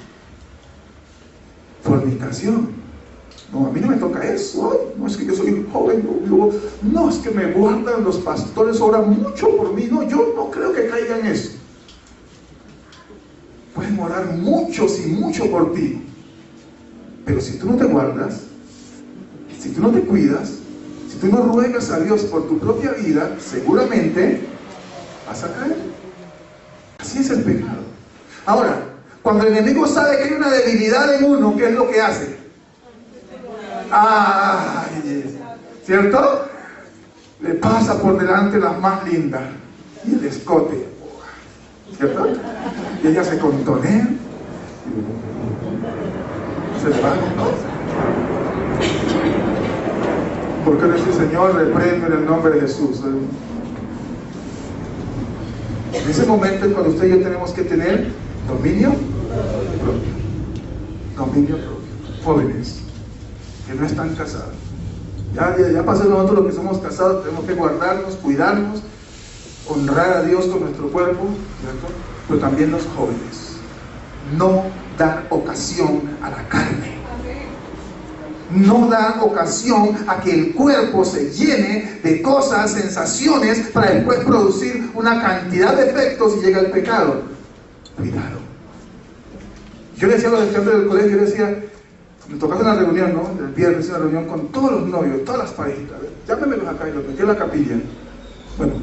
Speaker 1: Fornicación. No, a mí no me toca eso. Ay, no, es que yo soy joven. No, es que me guardan los pastores, oran mucho por mí. No, yo no creo que caiga en eso. Pueden orar muchos y mucho por ti. Pero si tú no te guardas, si tú no te cuidas, si tú no ruegas a Dios por tu propia vida, seguramente vas a caer. Así es el pecado. Ahora, cuando el enemigo sabe que hay una debilidad en uno, ¿qué es lo que hace? ¡Ay! ¿Cierto? Le pasa por delante las más lindas y el escote, ¿cierto? Y ella se contonea, se le va, ¿no? ¿Por qué decir, Señor, reprendo en el nombre de Jesús? En ese momento es cuando usted y yo tenemos que tener dominio propio. Dominio propio. Jóvenes que no están casados. Ya pasó nosotros los que somos casados, tenemos que guardarnos, cuidarnos, honrar a Dios con nuestro cuerpo, ¿cierto? Pero también los jóvenes. No dar ocasión a la carne. No dar ocasión a que el cuerpo se llene de cosas, sensaciones, para después producir una cantidad de efectos y llega el pecado. Cuidado. Yo le decía a los estudiantes del colegio, yo decía, me tocaba una reunión, ¿no? El viernes, una reunión con todos los novios, todas las parejitas. Llámenmelos acá y los metí en la capilla. Bueno,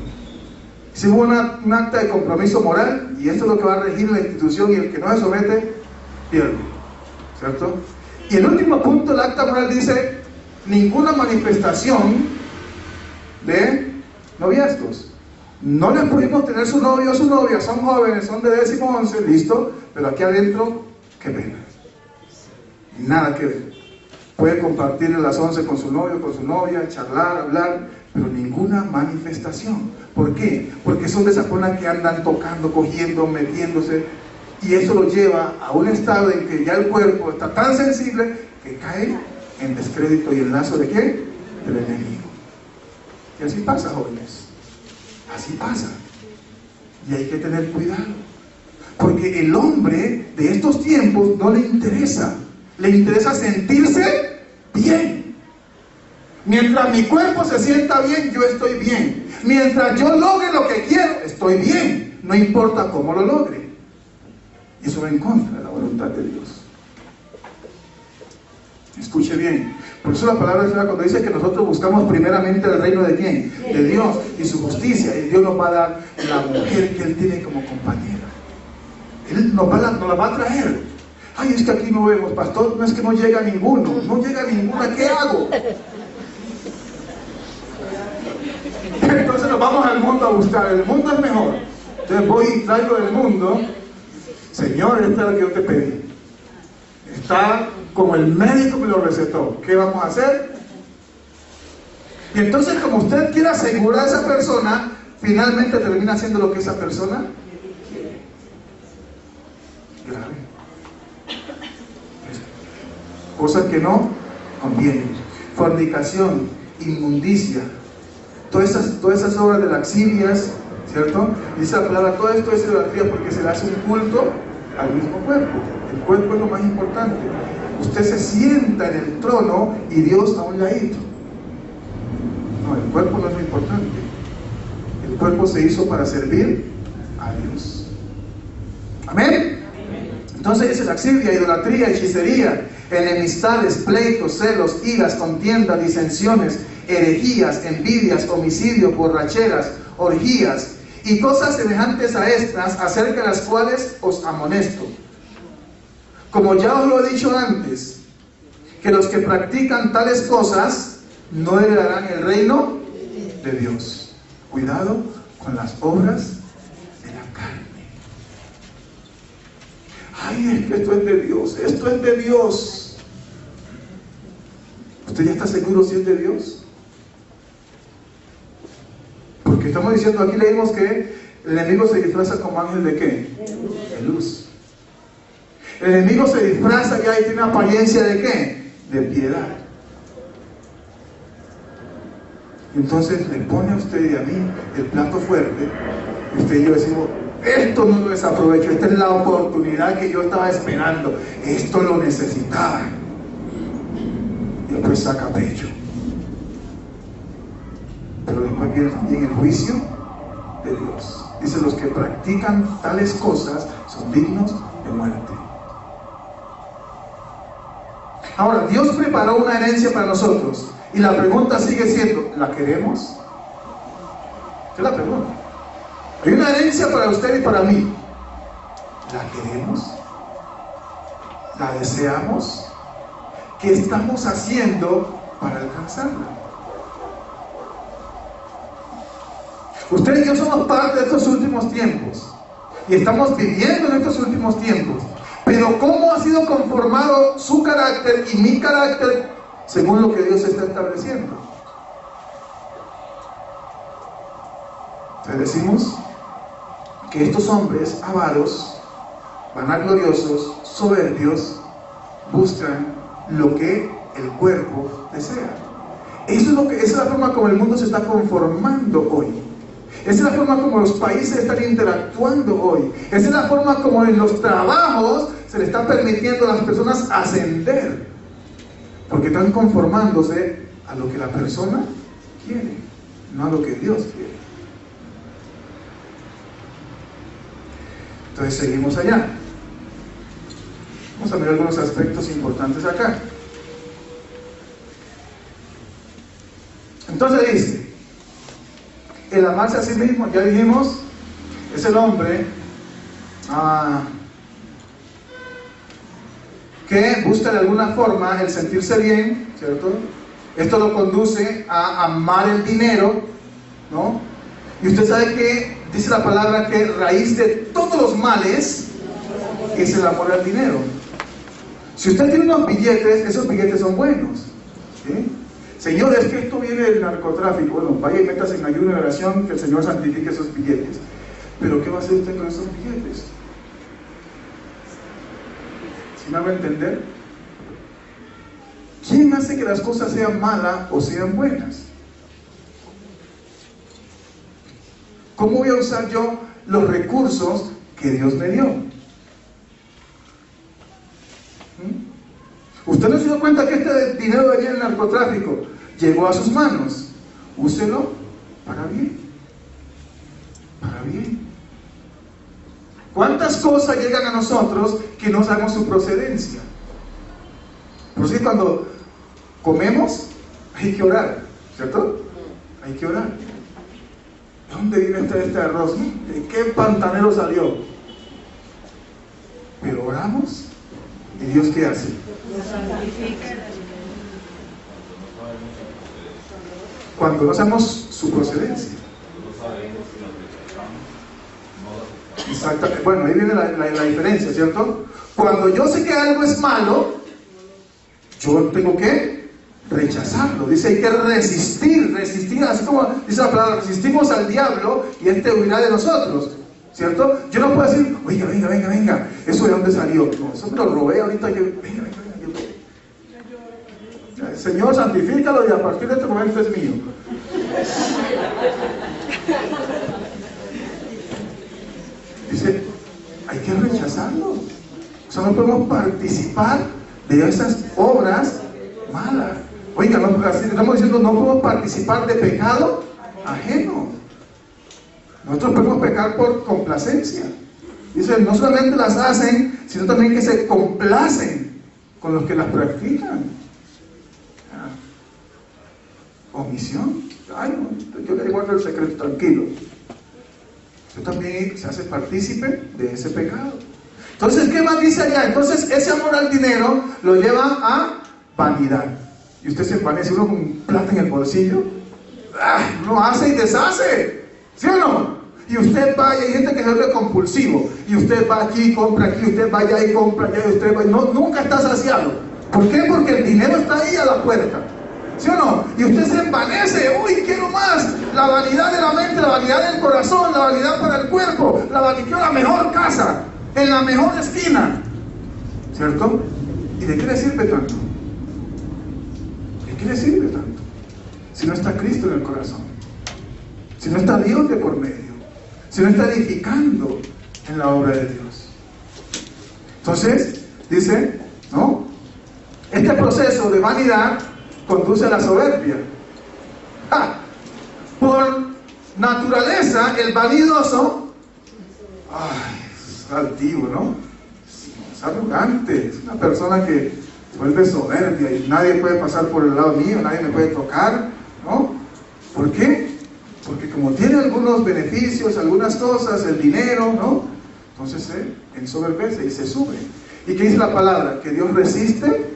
Speaker 1: hicimos un acta de compromiso moral y esto es lo que va a regir la institución y el que no se somete, pierde. ¿Cierto? Y el último punto del acta moral dice: ninguna manifestación de noviazgos. No les prohibimos tener su novio o su novia, son jóvenes, son de 10º, 11, listo, pero aquí adentro, qué pena. Nada que ver. Puede compartir a las 11 con su novio, con su novia, charlar, hablar, pero ninguna manifestación. ¿Por qué? Porque son de esas personas que andan tocando, cogiendo, metiéndose. Y eso lo lleva a un estado en que ya el cuerpo está tan sensible que cae en descrédito y en lazo de ¿qué? Del enemigo. Y así pasa, jóvenes. Así pasa. Y hay que tener cuidado. Porque el hombre de estos tiempos no le interesa. Le interesa sentirse bien. Mientras mi cuerpo se sienta bien, yo estoy bien. Mientras yo logre lo que quiero, estoy bien. No importa cómo lo logre. Y eso va en contra de la voluntad de Dios. Escuche bien. Por eso la palabra de Dios cuando dice que nosotros buscamos primeramente el reino de ¿quién? De Dios y su justicia. Y Dios nos va a dar la mujer que Él tiene como compañera. Él nos la va a traer. Ay, es que aquí no vemos, pastor, no es que no llega ninguno. No llega ninguna, ¿qué hago? Entonces nos vamos al mundo a buscar. El mundo es mejor. Entonces voy y traigo del mundo. Señor, esta es la que yo te pedí. Está como el médico me lo recetó. ¿Qué vamos a hacer? Y entonces, como usted quiere asegurar a esa persona, finalmente termina haciendo lo que esa persona quiere. Grave. Cosas que no convienen. Fornicación, inmundicia. Todas esas obras de laxilias, ¿cierto? Dice la palabra, todo esto es idolatría porque se le hace un culto al mismo cuerpo. El cuerpo es lo más importante. Usted se sienta en el trono y Dios a un ladito. No, el cuerpo no es lo importante. El cuerpo se hizo para servir a Dios. Amén. Entonces dice laxilia, idolatría, hechicería, enemistades, pleitos, celos, iras, contiendas, disensiones, herejías, envidias, homicidios, borracheras, orgías y cosas semejantes a estas, acerca de las cuales os amonesto. Como ya os lo he dicho antes, que los que practican tales cosas no heredarán el reino de Dios. Cuidado con las obras de la carne. Ay, es que esto es de Dios, esto es de Dios. ¿Usted ya está seguro si es de Dios? Porque estamos diciendo, aquí leímos que el enemigo se disfraza como ángel de ¿qué? De luz. El enemigo se disfraza ya y tiene apariencia de ¿qué? De piedad. Y entonces le pone a usted y a mí el plato fuerte. Y usted y yo decimos, esto no lo desaprovecho, esta es la oportunidad que yo estaba esperando. Esto lo necesitaba. después saca pecho. Pero después viene el juicio de Dios. Dice, los que practican tales cosas son dignos de muerte. Ahora, Dios preparó una herencia para nosotros. Y la pregunta sigue siendo, ¿la queremos? ¿Qué es la pregunta? Hay una herencia para usted y para mí. ¿La queremos? ¿La deseamos? ¿Qué estamos haciendo para alcanzarla? Usted y yo somos parte de estos últimos tiempos. Y estamos viviendo en estos últimos tiempos. Pero ¿cómo ha sido conformado su carácter y mi carácter según lo que Dios está estableciendo? Entonces decimos que estos hombres avaros, vanagloriosos, soberbios, buscan lo que el cuerpo desea. Esa es la forma como el mundo se está conformando hoy. Esa es la forma como los países están interactuando hoy. Esa es la forma como en los trabajos se le está permitiendo a las personas ascender. Porque están conformándose a lo que la persona quiere, no a lo que Dios quiere. Entonces seguimos allá. Vamos a ver algunos aspectos importantes acá. Entonces dice, el amarse a sí mismo, ya dijimos, es el hombre que busca de alguna forma el sentirse bien, ¿cierto? Esto lo conduce a amar el dinero, ¿no? Y usted sabe que dice la palabra que raíz de todos los males es el amor al dinero. Si usted tiene unos billetes, esos billetes son buenos, ¿sí? Señor, es que esto viene del narcotráfico. Bueno, vaya y métase en ayuno y oración, que el Señor santifique esos billetes. Pero ¿qué va a hacer usted con esos billetes? ¿Sí me va a entender? ¿Quién hace que las cosas sean malas o sean buenas? ¿Cómo voy a usar yo los recursos que Dios me dio? ¿Usted no se dio cuenta que este dinero venía del narcotráfico? Llegó a sus manos. Úselo para bien. Para bien. ¿Cuántas cosas llegan a nosotros que no sabemos su procedencia? Por eso cuando comemos hay que orar, ¿cierto? Hay que orar. ¿De dónde viene este arroz? ¿De qué pantanero salió? Pero oramos. ¿Y Dios qué hace? Cuando no sabemos su procedencia. Exactamente. Bueno, ahí viene la diferencia, ¿cierto? Cuando yo sé que algo es malo, yo tengo que rechazarlo. Dice, hay que resistir, así como dice la palabra, resistimos al diablo y este huirá de nosotros, ¿cierto? Yo no puedo decir, oiga, venga, ¿eso de dónde salió? No, eso me lo robé ahorita, venga. Señor, santifícalo y a partir de este momento es mío. Dice, hay que rechazarlo. O sea, no podemos participar de esas obras malas. Oiga, estamos diciendo, no podemos participar de pecado ajeno. Nosotros podemos pecar por complacencia. Dice, no solamente las hacen, sino también que se complacen con los que las practican. Omisión. Ay, no, yo le guardo el secreto, tranquilo. Usted también se hace partícipe de ese pecado. Entonces, ¿qué más dice allá? Entonces, ese amor al dinero lo lleva a vanidad. Y usted se envanece, uno con plata en el bolsillo. Uno hace y deshace. ¿Sí o no? Y usted va, y hay gente que se vuelve compulsivo. Y usted va aquí, compra aquí, usted va allá y compra allá, y usted va. No, nunca está saciado. ¿Por qué? Porque el dinero está ahí a la puerta. ¿Sí o no? Y usted se envanece, uy, quiero más. La vanidad de la mente, la vanidad del corazón, la vanidad para el cuerpo, quiero la mejor casa, en la mejor esquina. ¿Cierto? ¿Y de qué le sirve tanto? ¿De qué le sirve tanto? Si no está Cristo en el corazón, si no está Dios de por medio, si no está edificando en la obra de Dios. Entonces, dice, ¿no? Este proceso de vanidad conduce a la soberbia. Por naturaleza, el vanidoso es altivo, ¿no? Es arrogante, es una persona que se vuelve soberbia y nadie puede pasar por el lado mío, nadie me puede tocar, ¿no? ¿Por qué? Porque como tiene algunos beneficios, algunas cosas, el dinero, ¿no? Entonces se ensoberbece y se sube. ¿Y qué dice la palabra? Que Dios resiste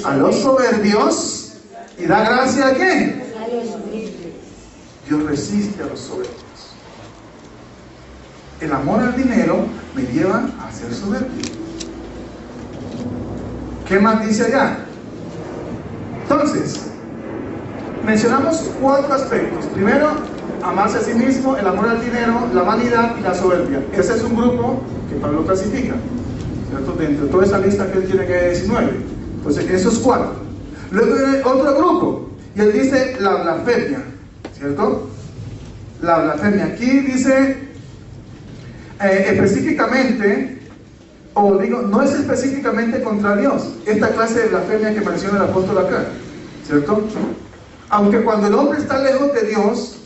Speaker 1: a los soberbios y da gracia a quién.
Speaker 2: A los humildes.
Speaker 1: Dios resiste a los soberbios. El amor al dinero me lleva a ser soberbio. ¿Qué más dice allá? Entonces, mencionamos 4 aspectos. Primero, amarse a sí mismo, el amor al dinero, la vanidad y la soberbia. Ese es un grupo que Pablo clasifica, ¿cierto? Dentro de toda esa lista que él tiene, que hay 19. Entonces, esos 4. Luego viene otro grupo, y él dice la blasfemia, ¿cierto? La blasfemia. Aquí dice específicamente, o digo, no es específicamente contra Dios, esta clase de blasfemia que menciona el apóstol acá, ¿cierto? Aunque cuando el hombre está lejos de Dios,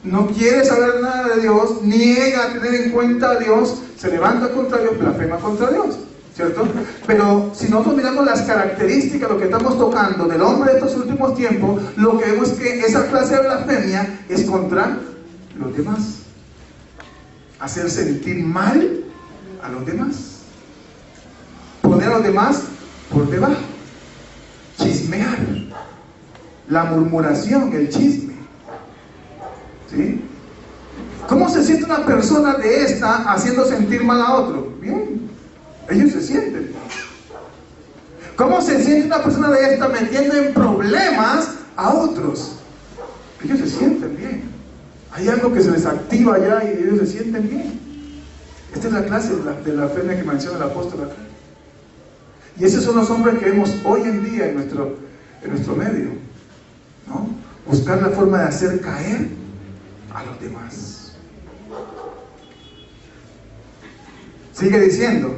Speaker 1: no quiere saber nada de Dios, niega a tener en cuenta a Dios, se levanta contra Dios, blasfema contra Dios, ¿cierto? Pero si nosotros miramos las características, lo que estamos tocando del hombre de estos últimos tiempos, lo que vemos es que esa clase de blasfemia es contra los demás. Hacer sentir mal a los demás. Poner a los demás por debajo. Chismear. La murmuración, el chisme. ¿Sí? ¿Cómo se siente una persona de esta haciendo sentir mal a otro? Bien. Ellos se sienten. ¿Cómo se siente una persona de esta metiendo en problemas a otros? Ellos se sienten bien. Hay algo que se les activa allá y ellos se sienten bien. Esta es la clase de la fe que menciona el apóstol acá. Y esos son los hombres que vemos hoy en día en nuestro medio, ¿no? Buscar la forma de hacer caer a los demás. Sigue diciendo,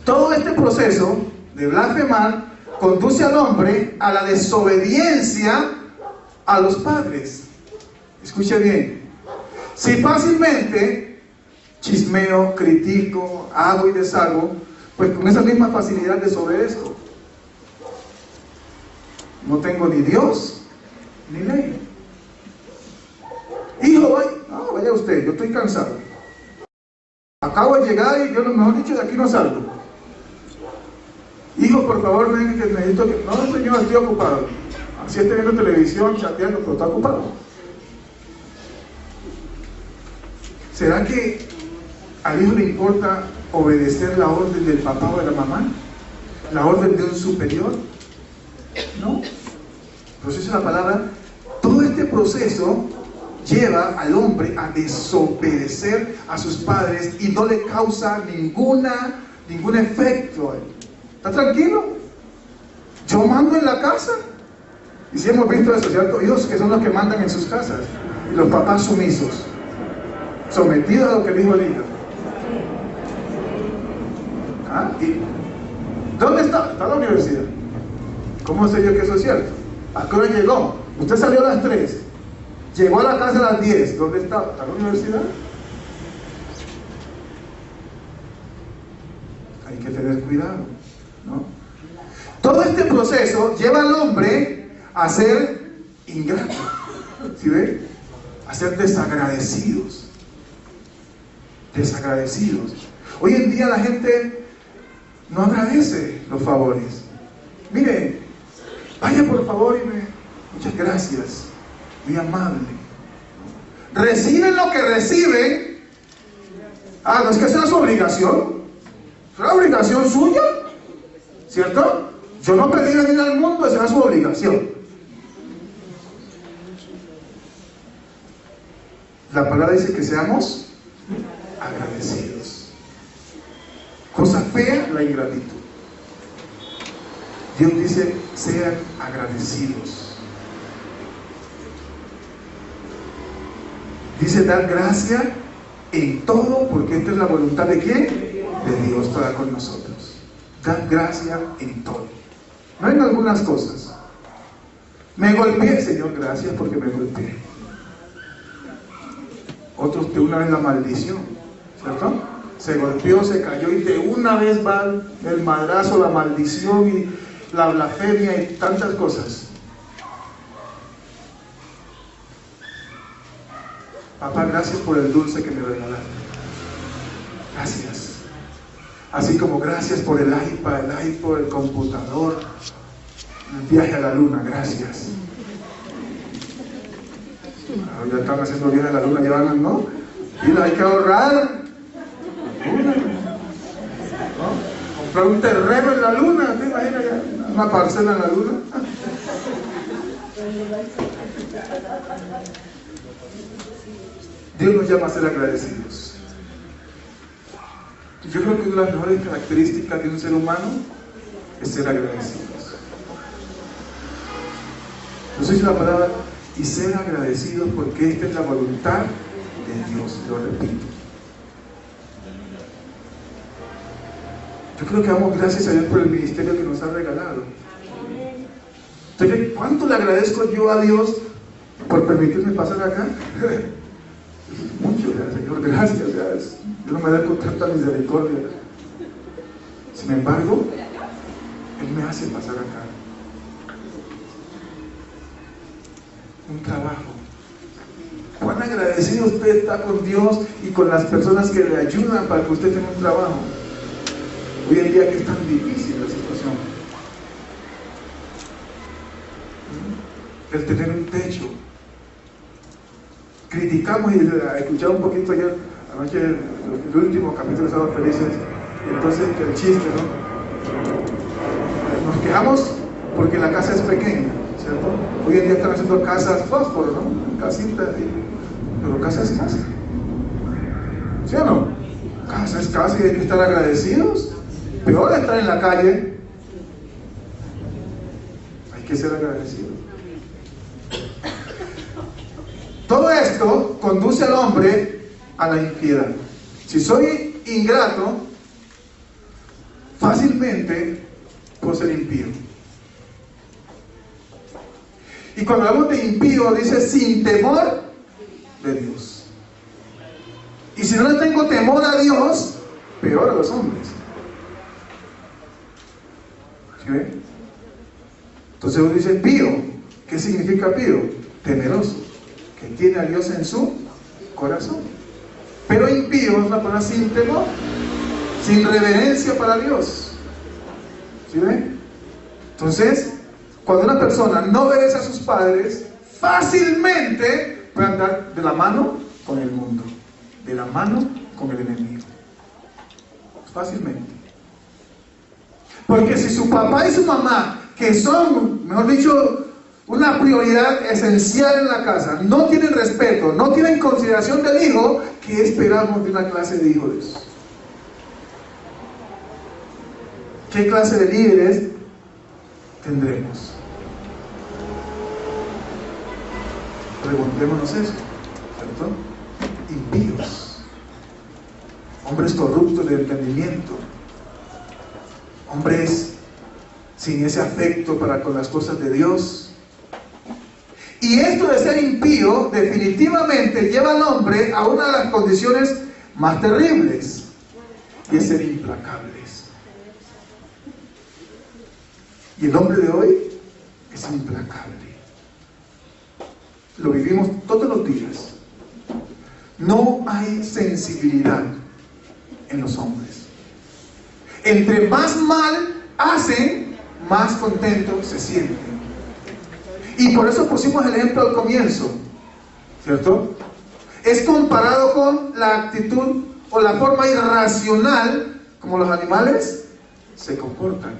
Speaker 1: todo este proceso de blasfemar conduce al hombre a la desobediencia a los padres. Escuche bien, si fácilmente chismeo, critico, hago y deshago, pues con esa misma facilidad desobedezco. No tengo ni Dios ni ley. Hijo, vaya usted, yo estoy cansado. Acabo de llegar y yo, lo mejor dicho, de aquí no salgo. Hijo, por favor, ven que necesito que... No, señor, estoy ocupado. Así estoy viendo televisión, chateando, pero está ocupado. ¿Será que al hijo le importa obedecer la orden del papá o de la mamá? ¿La orden de un superior? No. Entonces la palabra, todo este proceso lleva al hombre a desobedecer a sus padres y no le causa ningún efecto. ¿Está tranquilo? Yo mando en la casa. Y si hemos visto eso, ¿cierto? Hijos que son los que mandan en sus casas y los papás sumisos, sometidos a lo que dijo el hijo. ¿Y dónde está? Está en la universidad. ¿Cómo sé yo que eso es cierto? ¿A qué hora llegó? Usted salió a las 3, llegó a la casa a las 10. ¿Dónde está? ¿Está en la universidad? Hay que tener cuidado, ¿no? Todo este proceso lleva al hombre a ser ingrato, ¿sí ve? A ser desagradecidos. Hoy en día la gente no agradece los favores. Mire, vaya por favor y muchas gracias, muy amable. Reciben lo que reciben. No es que sea su obligación. Es una obligación suya, ¿cierto? Yo no pedí venir al mundo, esa es su obligación. La palabra dice que seamos agradecidos. Cosa fea, la ingratitud. Dios dice, sean agradecidos. Dice, dar gracia en todo, porque esta es la voluntad de ¿quién? De Dios para con nosotros. Dar gracia en todo. No en algunas cosas. Me golpeé, Señor, gracias porque me golpeé. Otros de una vez la maldición, ¿cierto? Se golpeó, se cayó y de una vez va el madrazo, la maldición y la blasfemia y tantas cosas. Papá, gracias por el dulce que me regalaste. Gracias. Así como gracias por el iPad, el iPod, el computador, el viaje a la luna, gracias. Ya están haciendo viaje a la luna, ya van, ¿no? Mira, hay que ahorrar. ¿No? Comprar un terreno en la luna, ¿te imaginas ya? Una parcela en la luna. Dios nos llama a ser agradecidos. Yo creo que una de las mejores características de un ser humano es ser agradecidos. Entonces la palabra, y ser agradecidos porque esta es la voluntad de Dios, lo repito. Yo creo que damos gracias a Dios por el ministerio que nos ha regalado. Entonces, ¿cuánto le agradezco yo a Dios por permitirme pasar acá? Mucho, Señor, gracias. Yo no me da con tanta misericordia. Sin embargo, Él me hace pasar acá. Un trabajo. ¿Cuán agradecido usted está con Dios y con las personas que le ayudan para que usted tenga un trabajo? Hoy en día que es tan difícil la situación. El tener un techo. Criticamos y escuchaba un poquito ayer, anoche, el último capítulo de Sábado Felices, y entonces el chiste, ¿no? Nos quejamos porque la casa es pequeña, ¿cierto? Hoy en día están haciendo casas fósforo, ¿no? Casitas, pero casa es casa. ¿Sí o no? Casa es casa y hay que estar agradecidos. Peor estar en la calle. Hay que ser agradecidos. Todo esto conduce al hombre a la impiedad. Si soy ingrato, fácilmente puedo ser impío. Y cuando hablamos de impío, dice sin temor de Dios. Y si no le tengo temor a Dios, peor a los hombres. ¿Sí ven? Entonces uno dice pío. ¿Qué significa pío? Temeroso, que tiene a Dios en su corazón. Pero impío es una persona sin temor, sin reverencia para Dios. ¿Sí ven? Entonces, cuando una persona no obedece a sus padres, fácilmente puede andar de la mano con el mundo, de la mano con el enemigo. Fácilmente. Porque si su papá y su mamá, que son, mejor dicho, una prioridad esencial en la casa, no tienen respeto, no tienen consideración del hijo, ¿qué esperamos de una clase de hijo de Dios? ¿Qué clase de líderes tendremos? Preguntémonos eso, ¿cierto? Impíos, hombres corruptos de entendimiento, hombres sin ese afecto para con las cosas de Dios. Y esto de ser impío definitivamente lleva al hombre a una de las condiciones más terribles, y es ser implacables. Y el hombre de hoy es implacable. Lo vivimos todos los días. No hay sensibilidad en los hombres. Entre más mal hacen, más contentos se sienten. Y por eso pusimos el ejemplo al comienzo, ¿cierto? Es comparado con la actitud o la forma irracional como los animales se comportan.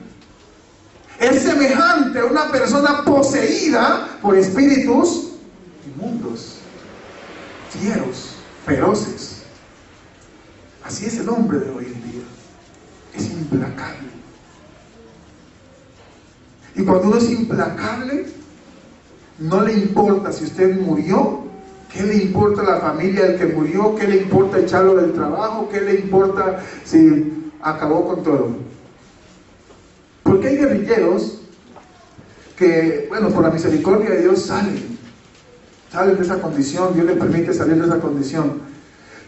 Speaker 1: Es semejante a una persona poseída por espíritus inmundos, fieros, feroces. Así es el hombre de hoy en día. Es implacable. Y cuando uno es implacable, no le importa si usted murió, qué le importa a la familia del que murió, qué le importa echarlo del trabajo, qué le importa si acabó con todo. Porque hay guerrilleros que, bueno, por la misericordia de Dios salen de esa condición, Dios les permite salir de esa condición.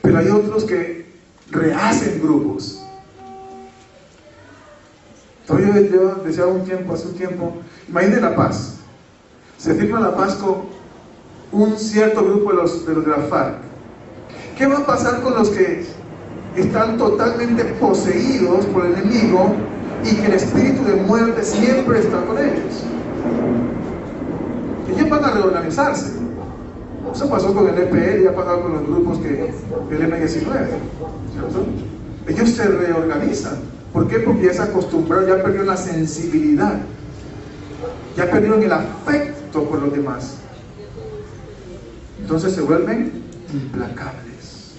Speaker 1: Pero hay otros que rehacen grupos. Entonces yo decía hace un tiempo, imagínense La Paz. Se firma la paz con un cierto grupo de los de la FARC. ¿Qué va a pasar con los que están totalmente poseídos por el enemigo y que el espíritu de muerte siempre está con ellos? Ellos van a reorganizarse. Eso pasó con el EPL y ha pasado con los grupos del M19, ¿cierto? Ellos se reorganizan. ¿Por qué? Porque ya se acostumbraron, ya perdieron la sensibilidad, ya perdieron el afecto por los demás. Entonces se vuelven implacables.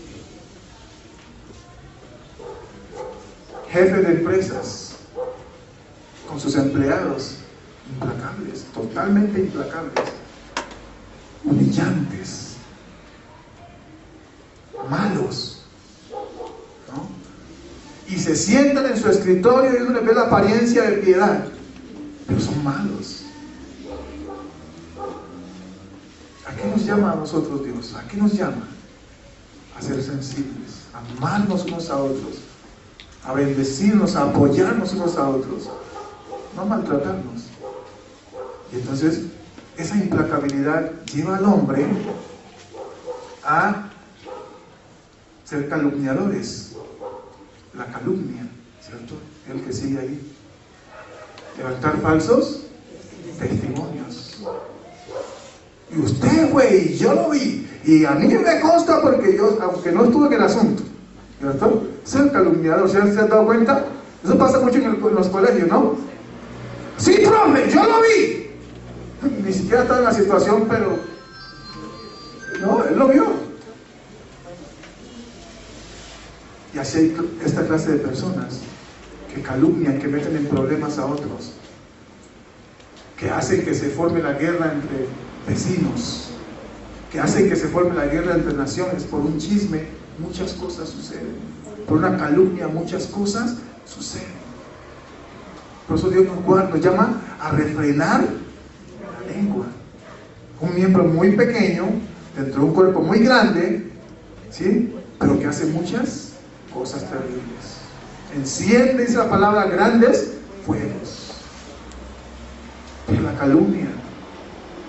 Speaker 1: Jefes de empresas con sus empleados, implacables, totalmente implacables, humillantes, malos, ¿no? Y se sientan en su escritorio y uno les ve la apariencia de piedad, pero son malos. ¿A qué nos llama a nosotros Dios? ¿A qué nos llama? A ser sensibles, a amarnos unos a otros, a bendecirnos, a apoyarnos unos a otros, no a maltratarnos. Y entonces esa implacabilidad lleva al hombre a ser calumniadores. La calumnia, ¿cierto? El que sigue ahí. Levantar falsos testimonios. Y usted, güey, yo lo vi. Y a mí me consta porque yo, aunque no estuve en el asunto, ¿cierto? Ser calumniador, ¿se han dado cuenta? Eso pasa mucho en los colegios, ¿no? Sí, profe, yo lo vi. Ni siquiera estaba en la situación, pero no, él lo vio. Y así hay esta clase de personas que calumnian, que meten en problemas a otros, que hacen que se forme la guerra entre vecinos, que hacen que se forme la guerra entre naciones. Por un chisme muchas cosas suceden, por una calumnia muchas cosas suceden. Por eso Dios nos llama a refrenar la lengua. Un miembro muy pequeño dentro de un cuerpo muy grande, ¿sí? Pero que hace muchas cosas terribles. Enciende, dice la palabra, grandes fuegos. Pero la calumnia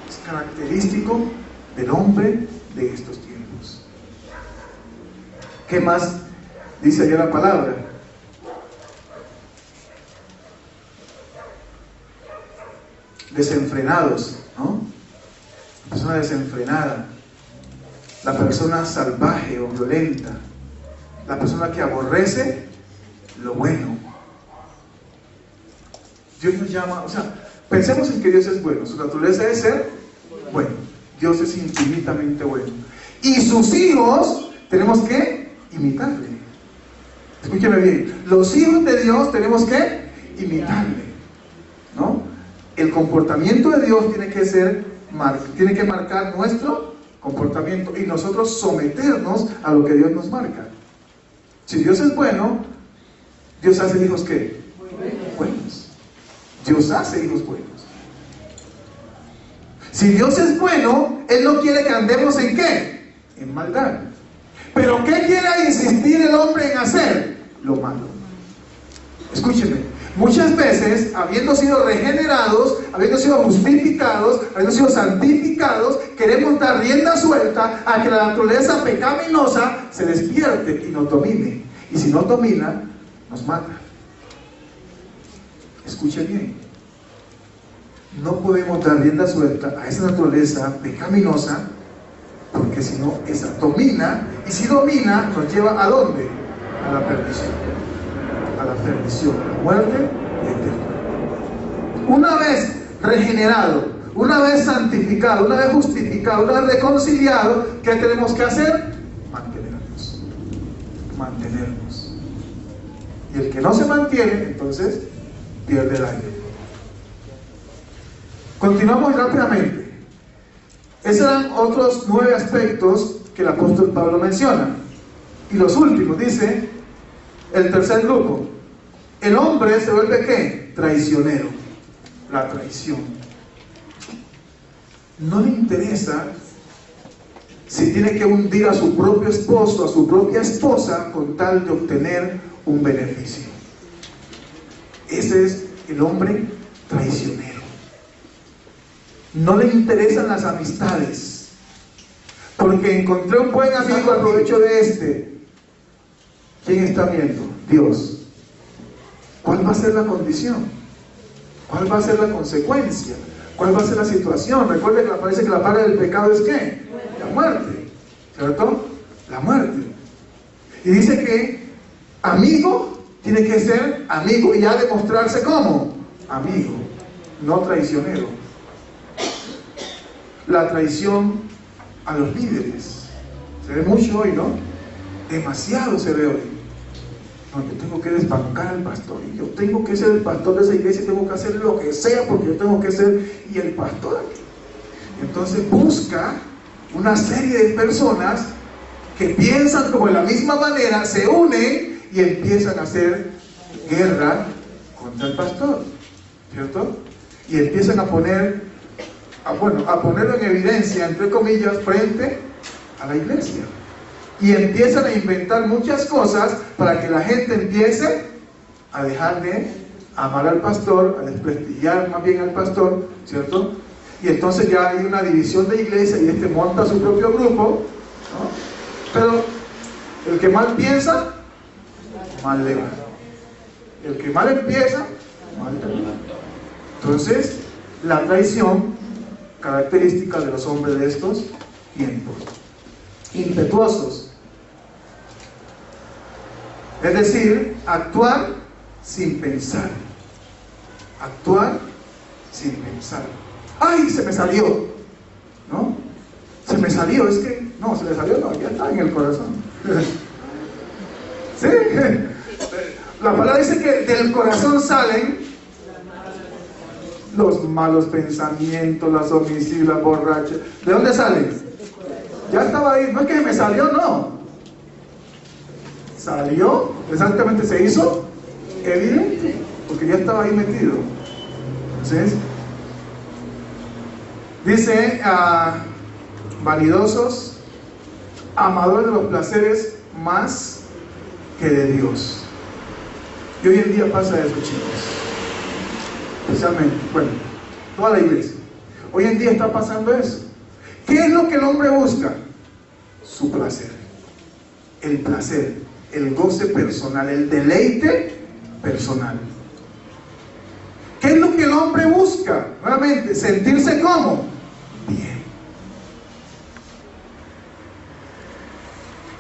Speaker 1: es característico del hombre de estos tiempos. ¿Qué más dice allá la palabra? Desenfrenados, ¿no? La persona desenfrenada, la persona salvaje o violenta, la persona que aborrece lo bueno. Dios nos llama, o sea, pensemos en que Dios es bueno, su naturaleza es ser bueno. Dios es infinitamente bueno. Y sus hijos tenemos que imitarle. Escúcheme bien, los hijos de Dios tenemos que imitarle, ¿no? El comportamiento de Dios tiene que marcar nuestro comportamiento y nosotros someternos a lo que Dios nos marca. Si Dios es bueno, Dios hace hijos ¿qué? Buenos. Dios hace hijos buenos. Si Dios es bueno, Él no quiere que andemos en ¿qué? En maldad. Pero ¿qué quiere insistir el hombre en hacer? Lo malo. Escúcheme, muchas veces, habiendo sido regenerados, habiendo sido justificados, habiendo sido santificados, queremos dar rienda suelta a que la naturaleza pecaminosa se despierte y nos domine. Y si nos domina, nos mata. Escuche bien. No podemos dar rienda suelta a esa naturaleza pecaminosa, porque si no, esa domina, y si domina, nos lleva ¿a dónde? A la perdición. A la perdición, a la muerte eterna. Una vez regenerado, una vez santificado, una vez justificado, una vez reconciliado, ¿qué tenemos que hacer? Mantenernos. Mantenernos. Y el que no se mantiene, entonces, pierde el aire. Continuamos rápidamente. Esos eran otros 9 aspectos que el apóstol Pablo menciona. Y los últimos, dice, el tercer grupo. El hombre se vuelve ¿qué? Traicionero. La traición. no le interesa si tiene que hundir a su propio esposo, a su propia esposa, con tal de obtener un beneficio. Ese es el hombre traicionero. No le interesan las amistades, porque encontré un buen amigo, aprovecho de este. ¿Quién está viendo? Dios. ¿Cuál va a ser la condición? ¿Cuál va a ser la consecuencia? ¿Cuál va a ser la situación? Recuerden que parece que la paga del pecado es ¿qué? La muerte, ¿cierto? La muerte. Y dice que amigo tiene que ser amigo y ya demostrarse como amigo, no traicionero. La traición a los líderes se ve mucho hoy, ¿no? Demasiado se ve hoy. No, yo tengo que desbancar al pastor, y yo tengo que ser el pastor de esa iglesia, tengo que hacer lo que sea porque yo tengo que ser y el pastor aquí. Entonces busca una serie de personas que piensan como de la misma manera, se unen y empiezan a hacer guerra contra el pastor, ¿cierto? Y empiezan a ponerlo en evidencia, entre comillas, frente a la iglesia. Y empiezan a inventar muchas cosas para que la gente empiece a dejar de amar al pastor, a desprestigiar más bien al pastor, ¿cierto? Y entonces ya hay una división de iglesia y este monta su propio grupo, ¿no? Pero el que mal piensa, mal le va. El que mal empieza, mal termina. Entonces, la traición, característica de los hombres de estos tiempos. Impetuosos. Es decir, actuar sin pensar. Actuar sin pensar. ¡Ay, se me salió! ¿No? Se me salió, es que... No, se le salió, no, ya está en el corazón. ¿Sí? La palabra dice que del corazón salen los malos pensamientos, las homicidios, las borrachas. ¿De dónde salen? Ya estaba ahí, no es que me salió, no. Salió, exactamente se hizo evidente, porque ya estaba ahí metido. Entonces, dice, vanidosos, amadores de los placeres más que de Dios. Y hoy en día pasa eso, chicos. Especialmente, bueno, toda la iglesia. Hoy en día está pasando eso. ¿Qué es lo que el hombre busca? Su placer. El placer, el goce personal, el deleite personal. ¿Qué es lo que el hombre busca? Nuevamente, sentirse como bien.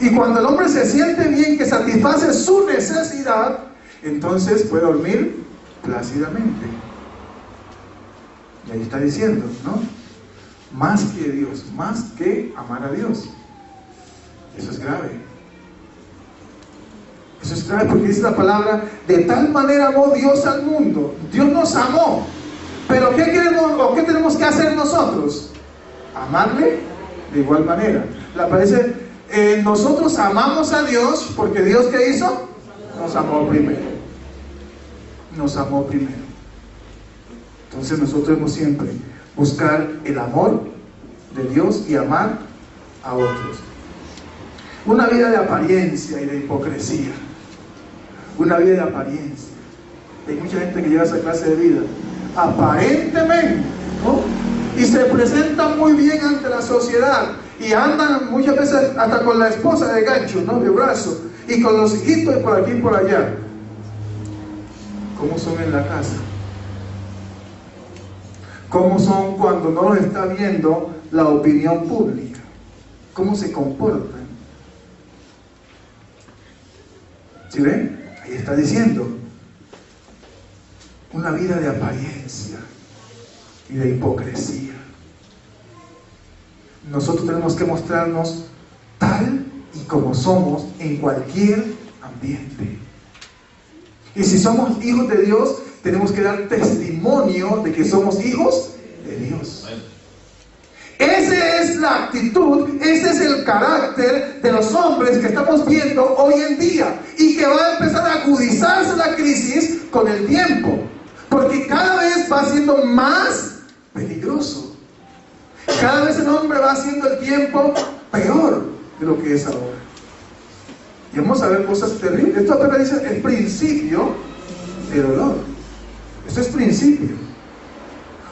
Speaker 1: Y cuando el hombre se siente bien, que satisface su necesidad, entonces puede dormir plácidamente. Y ahí está diciendo, ¿no? Más que Dios, más que amar a Dios. Eso es grave. Eso es grave porque dice la palabra, de tal manera amó Dios al mundo. Dios nos amó. Pero ¿qué queremos o qué tenemos que hacer nosotros? Amarle de igual manera. La parece, nosotros amamos a Dios porque Dios, ¿qué hizo? Nos amó primero. Nos amó primero. Entonces nosotros debemos siempre buscar el amor de Dios y amar a otros. Una vida de apariencia y de hipocresía. Una vida de apariencia. Hay mucha gente que lleva esa clase de vida. Aparentemente, ¿no? Y se presentan muy bien ante la sociedad. Y andan muchas veces hasta con la esposa de gancho, ¿no? De brazo. Y con los hijitos por aquí y por allá. ¿Cómo son en la casa? ¿Cómo son cuando no los está viendo la opinión pública? ¿Cómo se comportan? ¿Sí ven? Ahí está diciendo una vida de apariencia y de hipocresía. Nosotros tenemos que mostrarnos tal y como somos en cualquier ambiente. Y si somos hijos de Dios, tenemos que dar testimonio de que somos hijos de Dios. Esa es la actitud, ese es el carácter de los hombres que estamos viendo hoy en día y que va a empezar a agudizarse la crisis con el tiempo, porque cada vez va siendo más peligroso. Cada vez el hombre va haciendo el tiempo peor de lo que es ahora. Y vamos a ver cosas terribles. Esto apenas dice el principio del dolor. Esto es principio.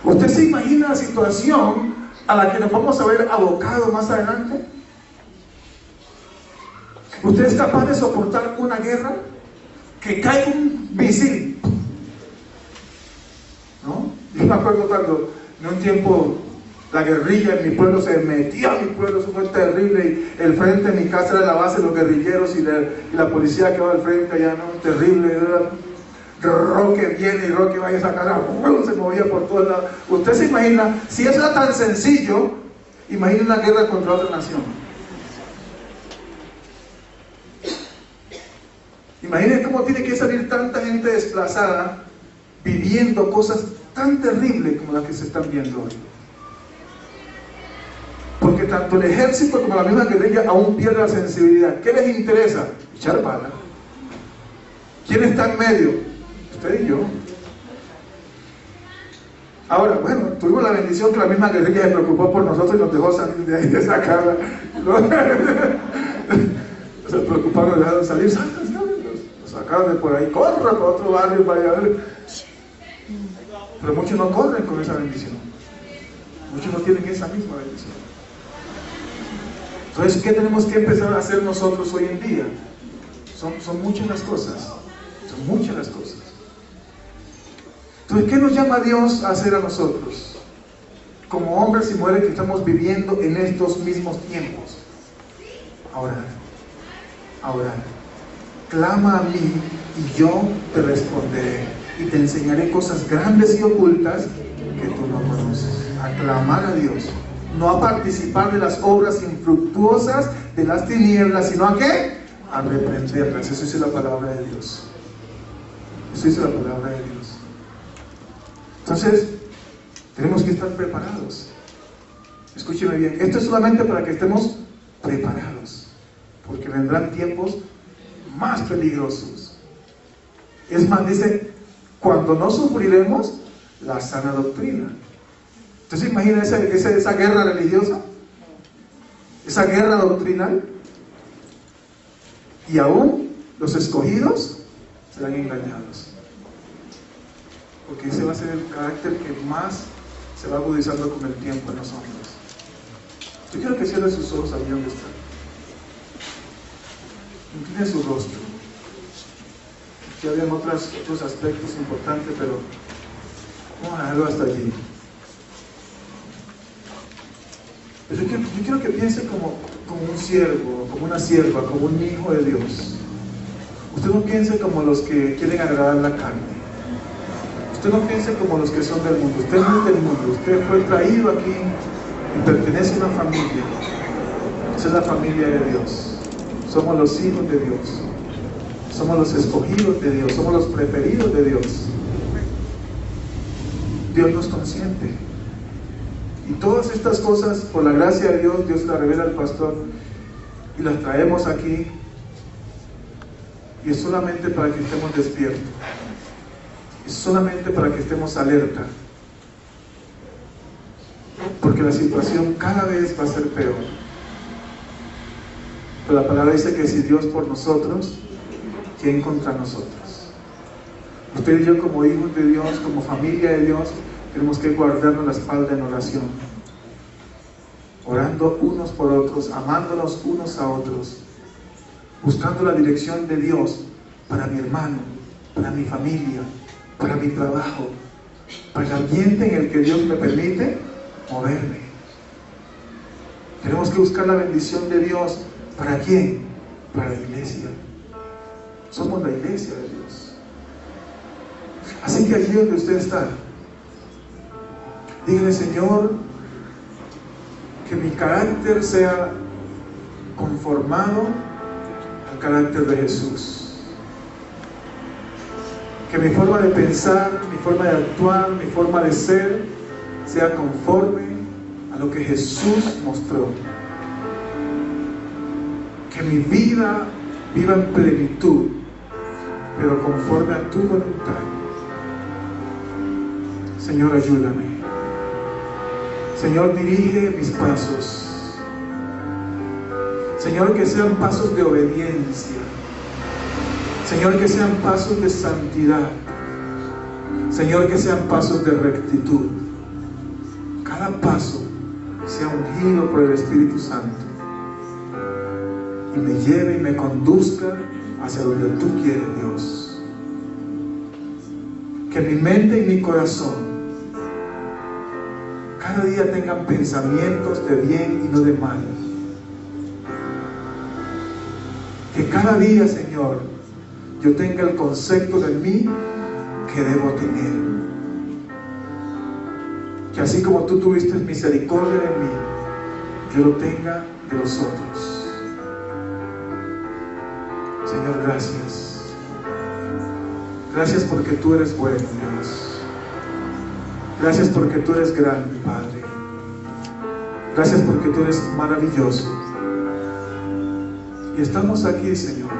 Speaker 1: ¿Usted se imagina la situación a la que nos vamos a ver abocados más adelante? ¿Usted es capaz de soportar una guerra? Que cae un misil, ¿no? Yo me acuerdo cuando en un tiempo la guerrilla en mi pueblo se metía a mi pueblo, eso fue terrible, y el frente de mi casa era la base de los guerrilleros y la policía que va al frente allá, ¿no? Terrible, era Roque viene y Roque vaya a sacar a se movía por todos lados. Usted se imagina, si eso era tan sencillo, imagine una guerra contra otra nación. Imaginen cómo tiene que salir tanta gente desplazada viviendo cosas tan terribles como las que se están viendo hoy. Porque tanto el ejército como la misma guerrilla aún pierde la sensibilidad. ¿Qué les interesa? Echar bala. ¿Quién está en medio? Usted y yo. Ahora, bueno, tuvimos la bendición que la misma guerrilla se preocupó por nosotros y nos dejó salir de ahí, de esa casa. Se preocuparon, dejaron salir, nos sacaron de por ahí, corre para otro barrio, para allá. Pero muchos no corren con esa bendición. Muchos no tienen esa misma bendición. Entonces, ¿qué tenemos que empezar a hacer nosotros hoy en día? Son muchas las cosas. Son muchas las cosas. Entonces, ¿qué nos llama Dios a hacer a nosotros? Como hombres y mujeres que estamos viviendo en estos mismos tiempos. A orar. Clama a mí y yo te responderé. Y te enseñaré cosas grandes y ocultas que tú no conoces. A clamar a Dios. No a participar de las obras infructuosas de las tinieblas, sino a ¿qué? A reprenderlas. Eso dice la palabra de Dios. Eso dice la palabra de Dios. Entonces, tenemos que estar preparados. Escúcheme bien. Esto es solamente para que estemos preparados. Porque vendrán tiempos más peligrosos. Es más, dice, cuando no sufriremos la sana doctrina. Entonces imagina esa guerra religiosa, esa guerra doctrinal, y aún los escogidos serán engañados. Porque ese va a ser el carácter que más se va agudizando con el tiempo en los hombres. Yo quiero que cierren sus ojos ahí donde están. Incline su rostro. Aquí habían otros aspectos importantes, pero vamos a dejarlo hasta allí. Pero yo quiero que piense como un siervo, como una sierva, como un hijo de Dios. Usted no piense como los que quieren agradar la carne. Usted no piense como los que son del mundo. Usted no es del mundo. Usted fue traído aquí y pertenece a una familia. Esa es la familia de Dios. Somos los hijos de Dios. Somos los escogidos de Dios. Somos los preferidos de Dios. Dios nos consiente. Y todas estas cosas, por la gracia de Dios, Dios las revela al pastor y las traemos aquí. Y es solamente para que estemos despiertos. Es solamente para que estemos alerta. Porque la situación cada vez va a ser peor. Pero la palabra dice que si Dios por nosotros, ¿quién contra nosotros? Usted y yo como hijos de Dios, como familia de Dios, tenemos que guardarnos la espalda en oración, orando unos por otros, amándonos unos a otros, buscando la dirección de Dios para mi hermano, para mi familia, para mi trabajo, para el ambiente en el que Dios me permite moverme. Tenemos que buscar la bendición de Dios. ¿Para quién? Para la iglesia. Somos la iglesia de Dios. Así que allí donde usted está, dígale: Señor, que mi carácter sea conformado al carácter de Jesús. Que mi forma de pensar, mi forma de actuar, mi forma de ser sea conforme a lo que Jesús mostró. Que mi vida viva en plenitud, pero conforme a tu voluntad. Señor, ayúdame. Señor, dirige mis pasos. Señor, que sean pasos de obediencia. Señor, que sean pasos de santidad. Señor, que sean pasos de rectitud. Cada paso sea ungido por el Espíritu Santo y me lleve y me conduzca hacia donde tú quieres, Dios. Que mi mente y mi corazón cada día tengan pensamientos de bien y no de mal. Que cada día, Señor, yo tenga el concepto de mí que debo tener. Que así como tú tuviste misericordia de mí, yo lo tenga de los otros. Señor, gracias. Gracias porque tú eres bueno, Dios. Gracias porque tú eres grande, Padre. Gracias porque tú eres maravilloso. Y estamos aquí, Señor.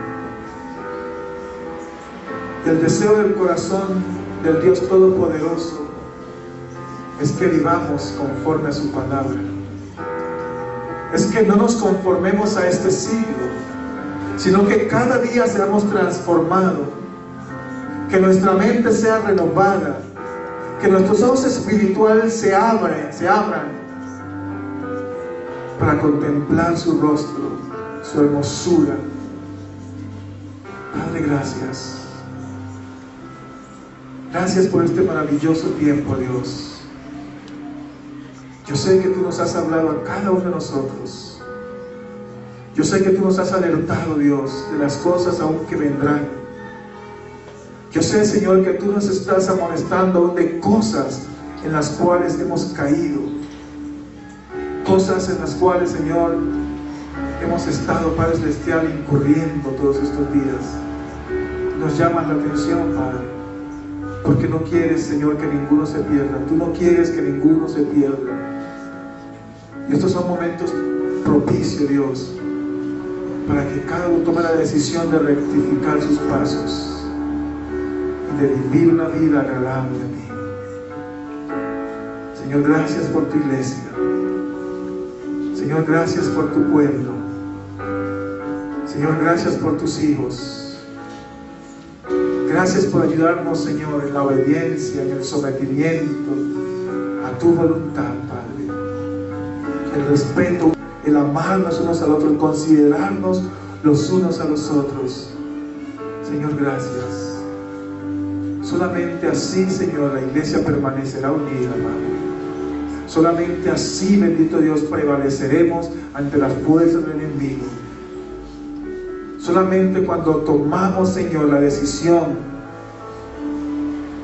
Speaker 1: Y el deseo del corazón del Dios Todopoderoso es que vivamos conforme a su palabra. Es que no nos conformemos a este siglo, sino que cada día seamos transformados, que nuestra mente sea renovada, que nuestros ojos espirituales se abran para contemplar su rostro, su hermosura. Padre, gracias. Gracias por este maravilloso tiempo, Dios. Yo sé que tú nos has hablado a cada uno de nosotros. Yo sé que tú nos has alertado, Dios, de las cosas aún que vendrán. Yo sé, Señor, que tú nos estás amonestando aún de cosas en las cuales hemos caído. Cosas en las cuales, Señor, hemos estado, Padre Celestial, incurriendo todos estos días. Nos llaman la atención, Padre, porque no quieres, Señor, que ninguno se pierda. Tú no quieres que ninguno se pierda. Y estos son momentos propicios, Dios, para que cada uno tome la decisión de rectificar sus pasos y de vivir una vida agradable a ti. Señor, gracias por tu iglesia. Señor, gracias por tu pueblo. Señor, gracias por tus hijos. Gracias por ayudarnos, Señor, en la obediencia, en el sometimiento a tu voluntad, Padre. El respeto, el amarnos unos al otro, el considerarnos los unos a los otros. Señor, gracias. Solamente así, Señor, la iglesia permanecerá unida, Padre. Solamente así, bendito Dios, prevaleceremos ante las fuerzas del enemigo. Solamente cuando tomamos, Señor, la decisión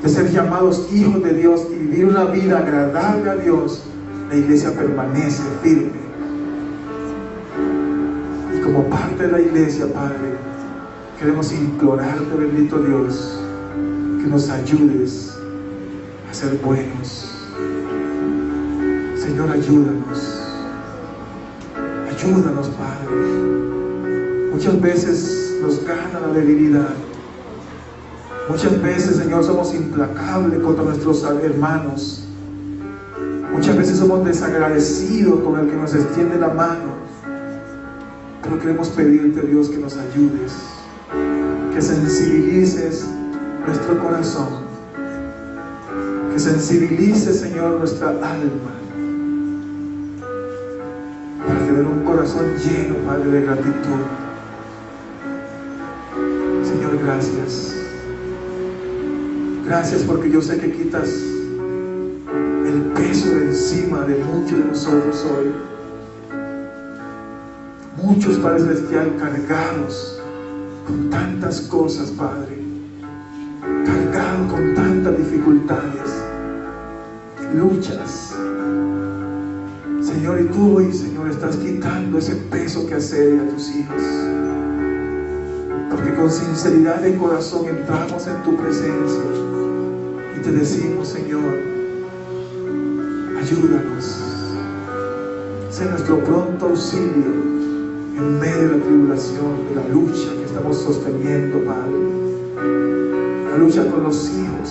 Speaker 1: de ser llamados hijos de Dios y vivir una vida agradable a Dios, la iglesia permanece firme. Y como parte de la iglesia, Padre, queremos implorarte, bendito Dios, que nos ayudes a ser buenos. Señor, ayúdanos. Ayúdanos, Padre. Muchas veces nos gana la debilidad. Muchas veces, Señor, somos implacables contra nuestros hermanos. Muchas veces somos desagradecidos con el que nos extiende la mano. Pero queremos pedirte, Dios, que nos ayudes, que sensibilices nuestro corazón, que sensibilices, Señor, nuestra alma, para tener un corazón lleno, Padre, de gratitud. Señor, gracias. Gracias porque yo sé que quitas el peso de encima de muchos de nosotros hoy. Muchos, Padre Celestial, cargados con tantas cosas, Padre, cargados con tantas dificultades, luchas. Señor, y tú hoy, Señor, estás quitando ese peso que asedia a tus hijos. Porque con sinceridad de corazón entramos en tu presencia y te decimos, Señor, ayúdanos. Sé nuestro pronto auxilio en medio de la tribulación, de la lucha que estamos sosteniendo, Padre. La lucha con los hijos,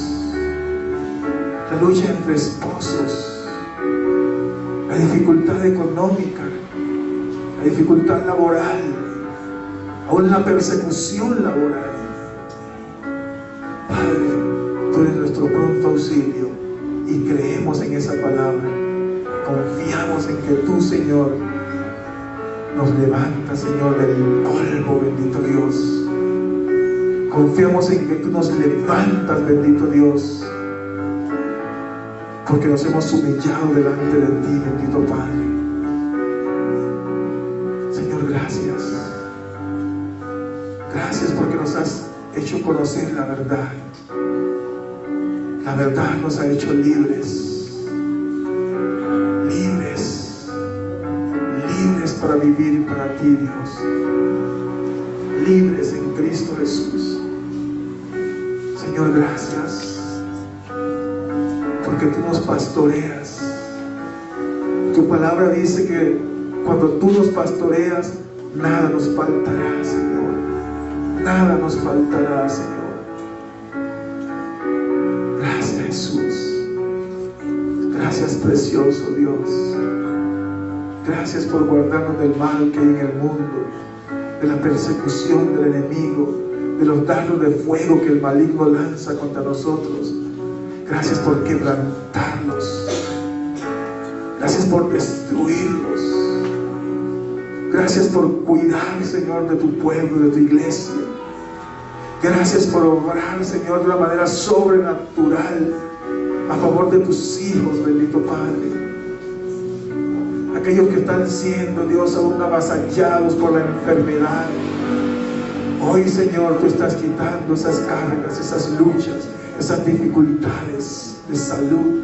Speaker 1: la lucha entre esposos, la dificultad económica, la dificultad laboral, aún la persecución laboral. Padre, tú eres nuestro pronto auxilio y creemos en esa palabra. Confiamos en que tú, Señor, nos levantas, Señor, del polvo, bendito Dios. Confiamos en que tú nos levantas, bendito Dios, porque nos hemos humillado delante de ti, bendito Padre. Señor, gracias. Gracias porque nos has hecho conocer la verdad. La verdad nos ha hecho libres. Libres. Libres para vivir para ti, Dios. Libres en Cristo Jesús. Señor, gracias. Porque tú nos pastoreas. Tu palabra dice que cuando tú nos pastoreas, nada nos faltará, Señor. Nada nos faltará, Señor. Gracias, Jesús. Gracias, precioso Dios. Gracias por guardarnos del mal que hay en el mundo, de la persecución del enemigo, de los dardos de fuego que el maligno lanza contra nosotros. Gracias por quebrantarlos. Gracias por destruirlos. Gracias por cuidar, Señor, de tu pueblo, de tu iglesia. Gracias por obrar, Señor, de una manera sobrenatural a favor de tus hijos, bendito Padre. Aquellos que están siendo, Dios, aún avasallados por la enfermedad. Hoy, Señor, tú estás quitando esas cargas, esas luchas, esas dificultades de salud.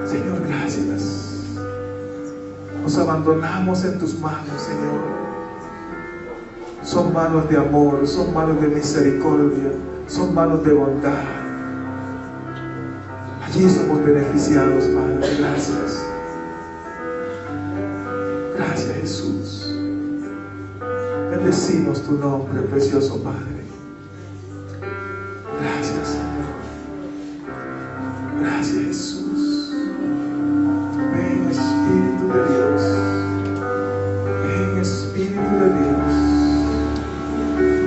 Speaker 1: Señor, gracias. Nos abandonamos en tus manos, Señor. Son manos de amor, son manos de misericordia, son manos de bondad. Allí somos beneficiados, Padre. Gracias. Gracias, Jesús. Bendecimos tu nombre, precioso Padre. Gracias, Señor. Gracias, Jesús. Ven, Espíritu de Dios. Ven, Espíritu de Dios.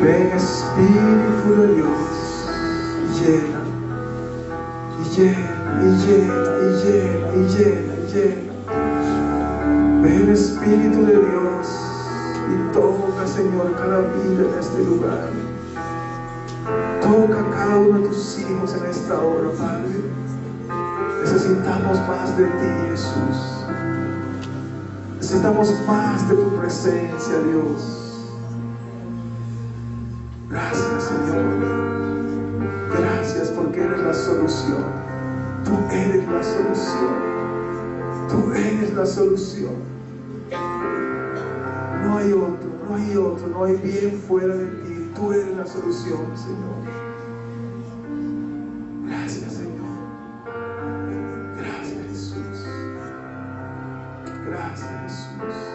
Speaker 1: Ven, Espíritu de Dios. Y llena, y llena, y llena, y llena, y llena, y llena. Ven, Espíritu de Dios, y toca, Señor, cada vida en este lugar. Toca a cada uno de tus hijos en esta hora, Padre. Necesitamos más de ti, Jesús. Necesitamos más de tu presencia, Dios. Gracias, Señor. Gracias porque eres la solución. Tú eres la solución. Tú eres la solución. No hay otro, no hay otro, no hay bien fuera de ti. Tú eres la solución, Señor. Gracias, Señor. Gracias, Jesús. Gracias, Jesús.